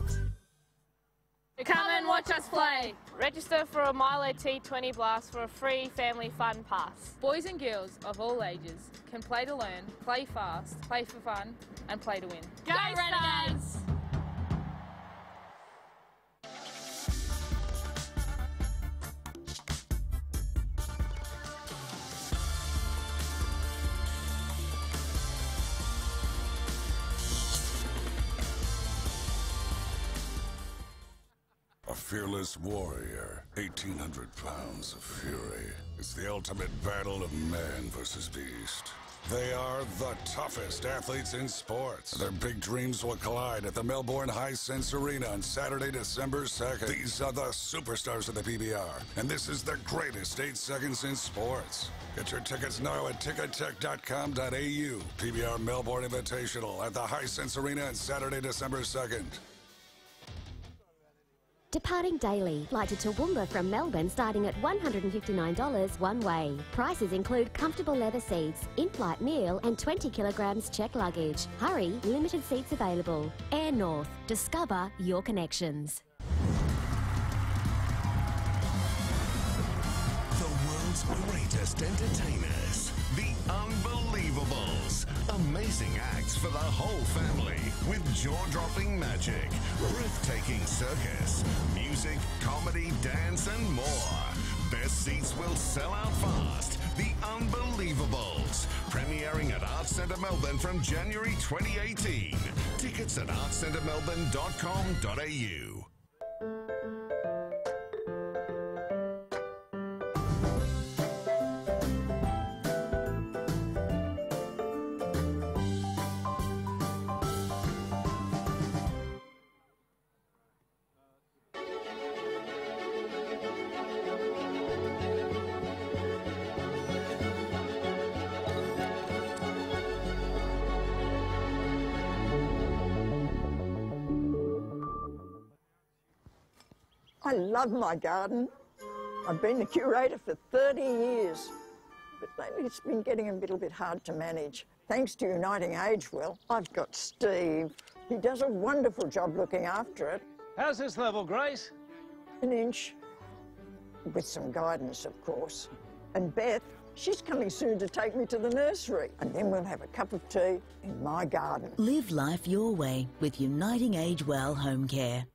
Come and watch us play. Register for a Milo T20 Blast for a free family fun pass. Boys and girls of all ages can play to learn, play fast, play for fun, and play to win. Go Renegades! A fearless warrior, 1,800 pounds of fury. It's the ultimate battle of man versus beast. They are the toughest athletes in sports. Their big dreams will collide at the Melbourne Hisense Arena on Saturday, December 2nd. These are the superstars of the PBR, and this is the greatest 8 seconds in sports. Get your tickets now at tickettech.com.au. PBR Melbourne Invitational at the Hisense Arena on Saturday, December 2nd. Departing daily. Flight to Toowoomba from Melbourne starting at $159 one way. Prices include comfortable leather seats, in-flight meal and 20 kilograms check luggage. Hurry, limited seats available. Air North. Discover your connections. The world's greatest entertainers. The Unbelievables. Amazing acts for the whole family with jaw-dropping magic, breathtaking circus, music, comedy, dance and more. Best seats will sell out fast. The Unbelievables. Premiering at Arts Centre Melbourne from January 2018. Tickets at artscentremelbourne.com.au. I love my garden. I've been the curator for 30 years, but lately it's been getting a little bit hard to manage. Thanks to Uniting Agewell, I've got Steve. He does a wonderful job looking after it. How's this level, Grace? An inch, with some guidance, of course. And Beth, she's coming soon to take me to the nursery, and then we'll have a cup of tea in my garden. Live life your way with Uniting Agewell Home Care.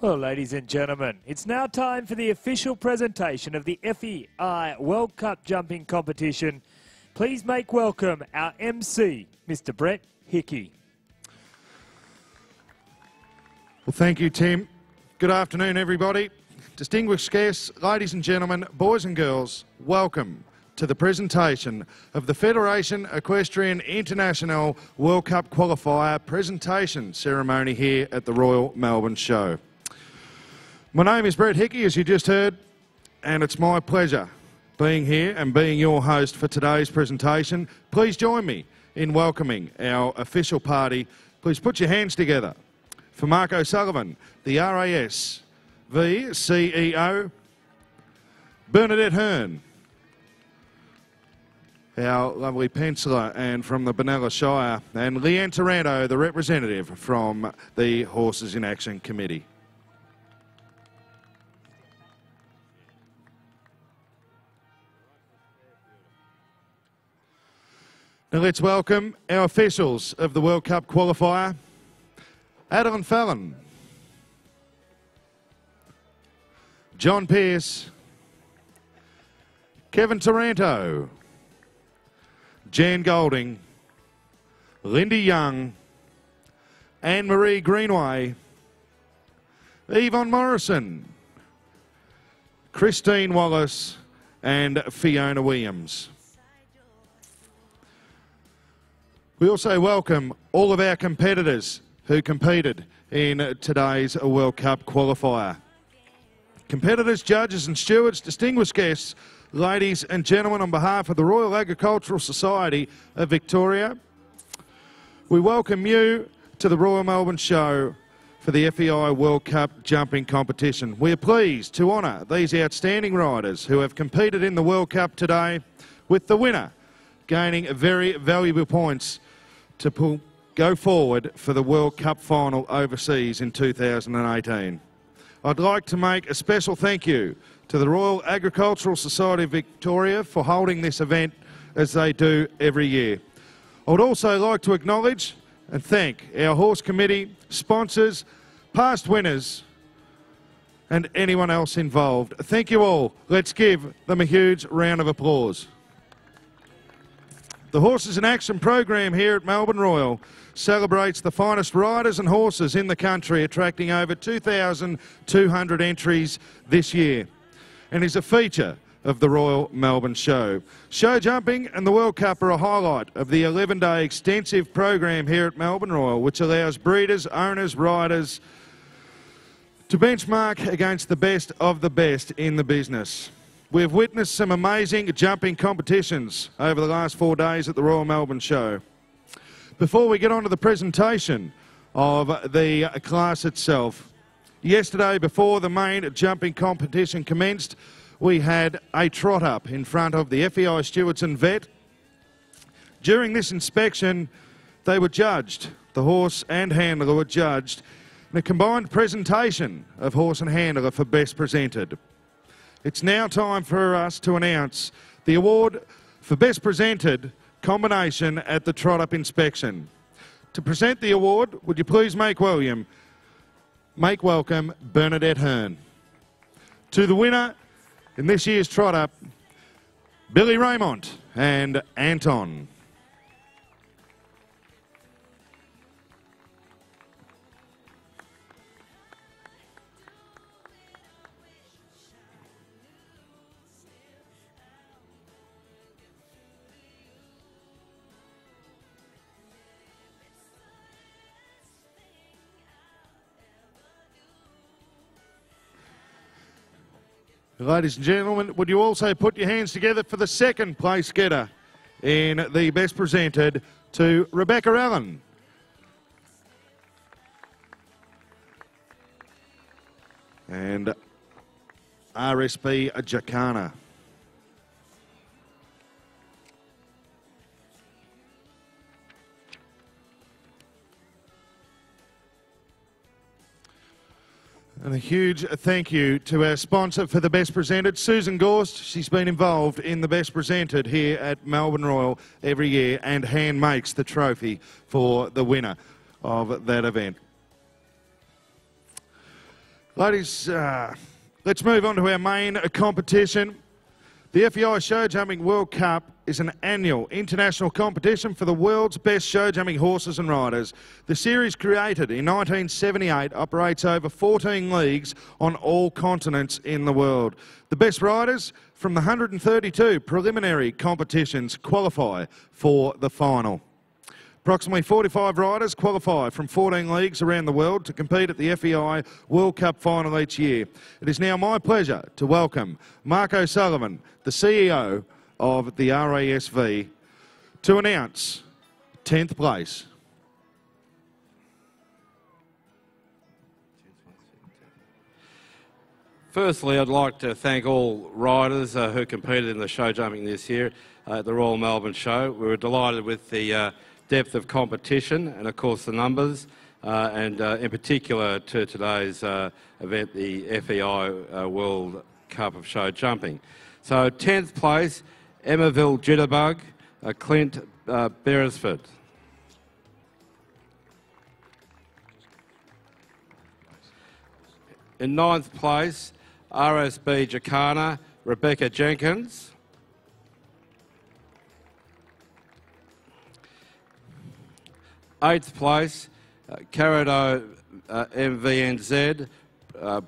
Well, ladies and gentlemen, it's now time for the official presentation of the FEI World Cup jumping competition. Please make welcome our MC, Mr. Brett Hickey. Well, thank you, Tim. Good afternoon, everybody. Distinguished guests, ladies and gentlemen, boys and girls, welcome to the presentation of the Federation Equestrian International World Cup Qualifier presentation ceremony here at the Royal Melbourne Show. My name is Brett Hickey, as you just heard, and it's my pleasure being here and being your host for today's presentation. Please join me in welcoming our official party. Please put your hands together for Mark O'Sullivan, the RASV CEO, Bernadette Hearn, our lovely penciler and from the Benalla Shire, and Leanne Taranto, the representative from the Horses in Action Committee. Now let's welcome our officials of the World Cup qualifier, Adeline Fallon, John Pearce, Kevin Taranto, Jan Golding, Lindy Young, Anne-Marie Greenway, Yvonne Morrison, Christine Wallace and Fiona Williams. We also welcome all of our competitors who competed in today's World Cup qualifier. Competitors, judges and stewards, distinguished guests, ladies and gentlemen, on behalf of the Royal Agricultural Society of Victoria, we welcome you to the Royal Melbourne Show for the FEI World Cup jumping competition. We are pleased to honour these outstanding riders who have competed in the World Cup today, with the winner gaining very valuable points to go forward for the World Cup final overseas in 2018. I'd like to make a special thank you to the Royal Agricultural Society of Victoria for holding this event as they do every year. I would also like to acknowledge and thank our Horse Committee, sponsors, past winners and anyone else involved. Thank you all. Let's give them a huge round of applause. The Horses in Action program here at Melbourne Royal celebrates the finest riders and horses in the country, attracting over 2,200 entries this year, and is a feature of the Royal Melbourne Show. Show jumping and the World Cup are a highlight of the 11-day extensive program here at Melbourne Royal, which allows breeders, owners, riders to benchmark against the best of the best in the business. We've witnessed some amazing jumping competitions over the last 4 days at the Royal Melbourne Show. Before we get on to the presentation of the class itself, yesterday before the main jumping competition commenced, we had a trot up in front of the FEI stewards and vet. During this inspection, they were judged, the horse and handler were judged, in a combined presentation of horse and handler for best presented. It's now time for us to announce the award for Best Presented combination at the Trot Up inspection. To present the award, would you please make welcome Bernadette Hearn. To the winner in this year's Trot Up, Billy Raymond and Anton. Ladies and gentlemen, would you also put your hands together for the second place getter in the Best Presented, to Rebecca Allen. And RSB Jacana. And a huge thank you to our sponsor for the Best Presented, Susan Gorst. She's been involved in the Best Presented here at Melbourne Royal every year and hand makes the trophy for the winner of that event. Ladies, let's move on to our main competition. The FEI Show Jumping World Cup is an annual international competition for the world's best show jumping horses and riders. The series, created in 1978, operates over 14 leagues on all continents in the world. The best riders from the 132 preliminary competitions qualify for the final. Approximately 45 riders qualify from 14 leagues around the world to compete at the FEI World Cup final each year. It is now my pleasure to welcome Mark O'Sullivan, the CEO of the RASV, to announce 10th place. Firstly, I'd like to thank all riders who competed in the show jumping this year at the Royal Melbourne Show. We were delighted with the depth of competition and, of course, the numbers, and in particular to today's event, the FEI World Cup of Show Jumping. So 10th place, Emmaville Jitterbug, Clint Beresford. In 9th place, RSB Jacana, Rebecca Jenkins. Eighth place, Carado MVNZ,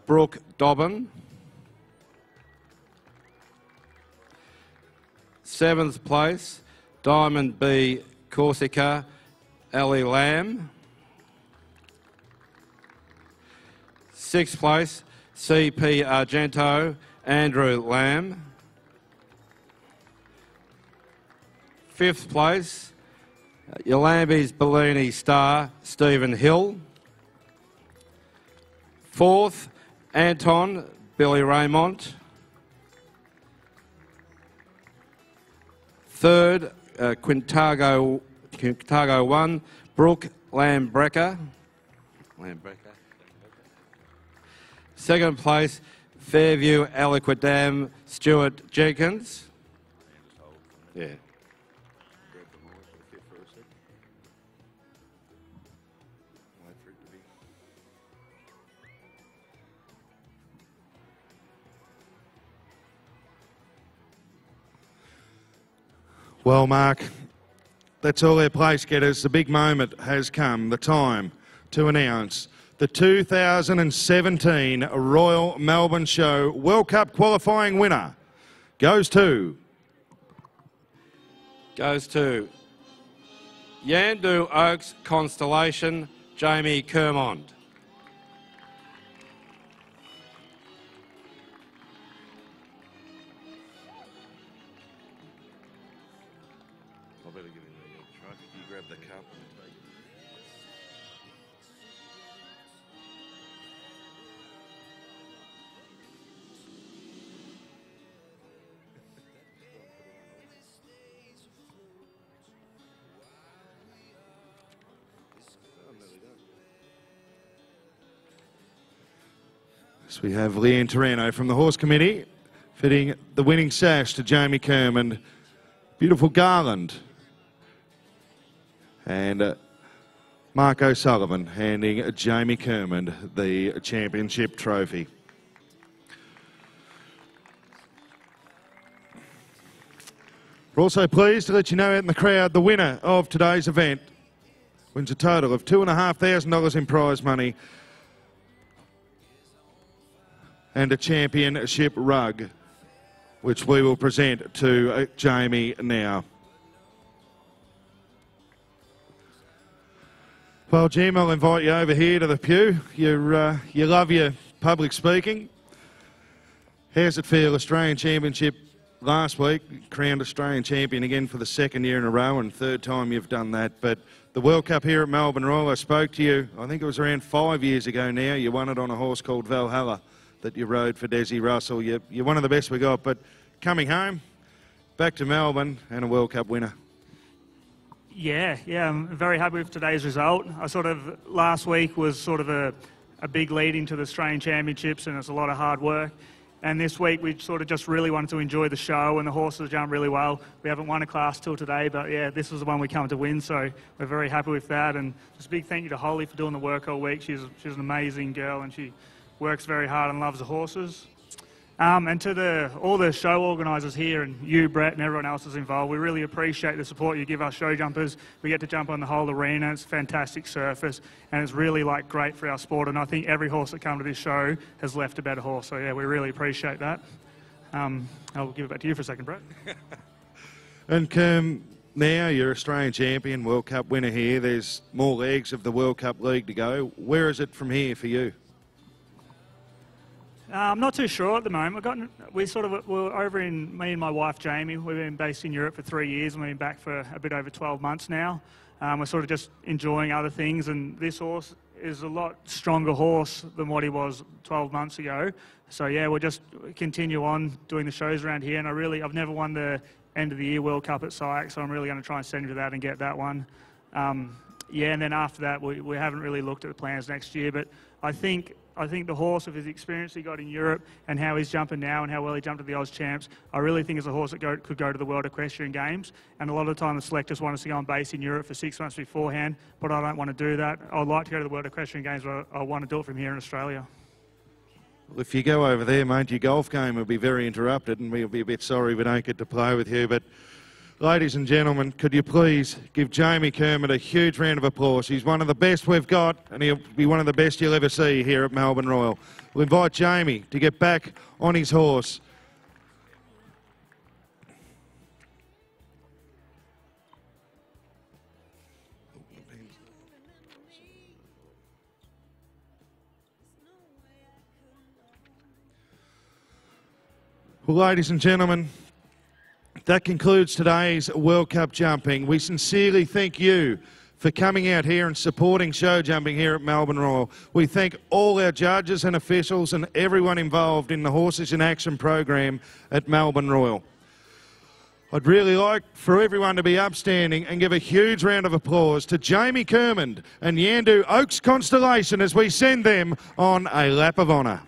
Brooke Dobbin. 7th place, Diamond B Corsica, Ali Lamb. 6th place, CP Argento, Andrew Lamb. 5th place, Yolambi's Bellini star, Stephen Hill. 4th, Anton, Billy Raymond. 3rd, Quintago 1, Brooke Lambrecker. 2nd place, Fairview Aliquidam, Stuart Jenkins. Yeah. Well, Mark, that's all our place getters. The big moment has come, the time to announce the 2017 Royal Melbourne Show World Cup qualifying winner goes to Yandu Oaks Constellation, Jamie Kermond. I better give him the trophy. You grab the cup. So we have Leanne Torano from the Horse Committee fitting the winning sash to Jamie Kermond. Beautiful garland. And Mark O'Sullivan handing Jamie Kermond the championship trophy. We're also pleased to let you know out in the crowd the winner of today's event wins a total of $2,500 in prize money and a championship rug, which we will present to Jamie now. Well, Jim, I'll invite you over here to the pew. You love your public speaking. How's it feel? Australian Championship last week, crowned Australian champion again for the 2nd year in a row, and 3rd time you've done that. But the World Cup here at Melbourne Royal, I spoke to you, I think it was around 5 years ago now. You won it on a horse called Valhalla that you rode for Desi Russell. You're one of the best we got, but coming home, back to Melbourne and a World Cup winner. Yeah, I'm very happy with today's result. Last week was sort of a big lead into the Australian Championships, and it's a lot of hard work. And this week we sort of just really wanted to enjoy the show, and the horses jumped really well. We haven't won a class till today, but yeah, this was the one we come to win, so we're very happy with that. And just a big thank you to Holly for doing the work all week. She's an amazing girl, and she works very hard and loves the horses. And to all the show organisers here, and you, Brett, and everyone else is involved, we really appreciate the support you give us show jumpers. We get to jump on the whole arena. It's a fantastic surface, and it's really great for our sport. And I think every horse that comes to this show has left a better horse. So yeah, we really appreciate that. I'll give it back to you for a second, Brett. And now you're Australian champion, World Cup winner here. There's more legs of the World Cup League to go. Where is it from here for you? I'm not too sure at the moment. We're over in, me and my wife Jamie, we've been based in Europe for 3 years and we've been back for a bit over 12 months now. We're sort of just enjoying other things, and this horse is a lot stronger horse than what he was 12 months ago. So yeah, we'll just continue on doing the shows around here, and I've never won the end of the year World Cup at SIAC, so I'm really going to try and send to that and get that one. Yeah, and then after that, we haven't really looked at the plans next year, but I think the horse, of his experience he got in Europe and how he's jumping now and how well he jumped at the Oz Champs, I really think is a horse that could go to the World Equestrian Games. And a lot of the time the selectors want us to go and base in Europe for 6 months beforehand, but I don't want to do that. I'd like to go to the World Equestrian Games, but I want to do it from here in Australia. Well, if you go over there, mate, your golf game will be very interrupted, and we'll be a bit sorry we don't get to play with you. But ladies and gentlemen, could you please give Jamie Kermit a huge round of applause? He's one of the best we've got, and he'll be one of the best you'll ever see here at Melbourne Royal. We'll invite Jamie to get back on his horse. Well, ladies and gentlemen, that concludes today's World Cup jumping. We sincerely thank you for coming out here and supporting show jumping here at Melbourne Royal. We thank all our judges and officials and everyone involved in the Horses in Action program at Melbourne Royal. I'd really like for everyone to be upstanding and give a huge round of applause to Jamie Kermond and Yandu Oaks Constellation as we send them on a lap of honour.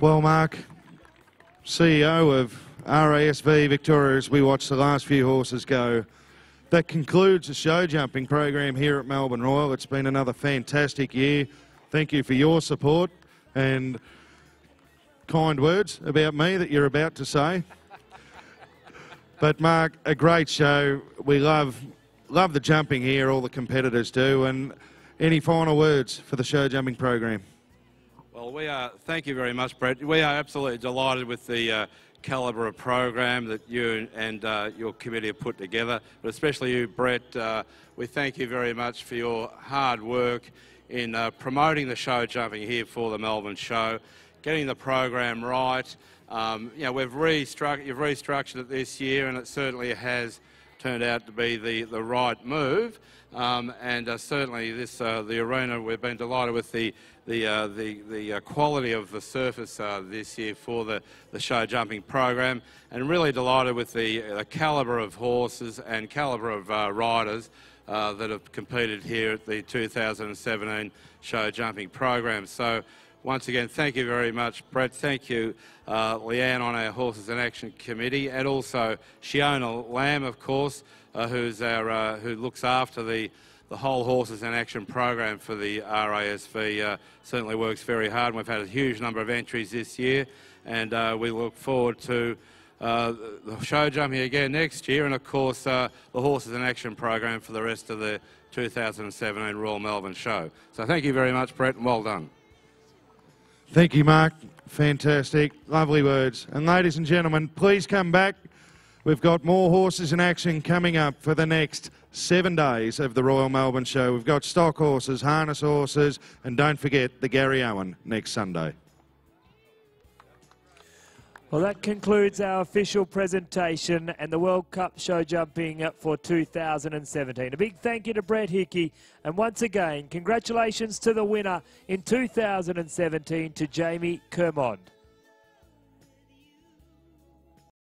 Well, Mark, CEO of RASV Victoria, as we watch the last few horses go, that concludes the show jumping program here at Melbourne Royal. It's been another fantastic year. Thank you for your support and kind words about me that you're about to say. But Mark, a great show. We love the jumping here, all the competitors do. And any final words for the show jumping program? Well, thank you very much, Brett. We are absolutely delighted with the calibre of program that you and your committee have put together, but especially you, Brett. We thank you very much for your hard work in promoting the show jumping here for the Melbourne show, getting the program right. You know, you've restructured it this year, and it certainly has turned out to be the right move. Certainly the arena, we've been delighted with the quality of the surface this year for the show jumping program, and really delighted with the calibre of horses and calibre of riders that have competed here at the 2017 show jumping program. So once again, thank you very much, Brett. Thank you, Leanne, on our Horses in Action Committee, and also Shiona Lamb, of course, who looks after the whole Horses in Action program for the RASV. Certainly works very hard. We've had a huge number of entries this year, and we look forward to the show jumping again next year, and of course the Horses in Action program for the rest of the 2017 Royal Melbourne show. So thank you very much, Brett, and well done. Thank you, Mark. Fantastic. Lovely words. And ladies and gentlemen, please come back. We've got more horses in action coming up for the next 7 days of the Royal Melbourne Show. We've got stock horses, harness horses, and don't forget the Gary Owen next Sunday. Well, that concludes our official presentation and the World Cup show jumping for 2017. A big thank you to Brett Hickey, and once again, congratulations to the winner in 2017, to Jamie Kermond.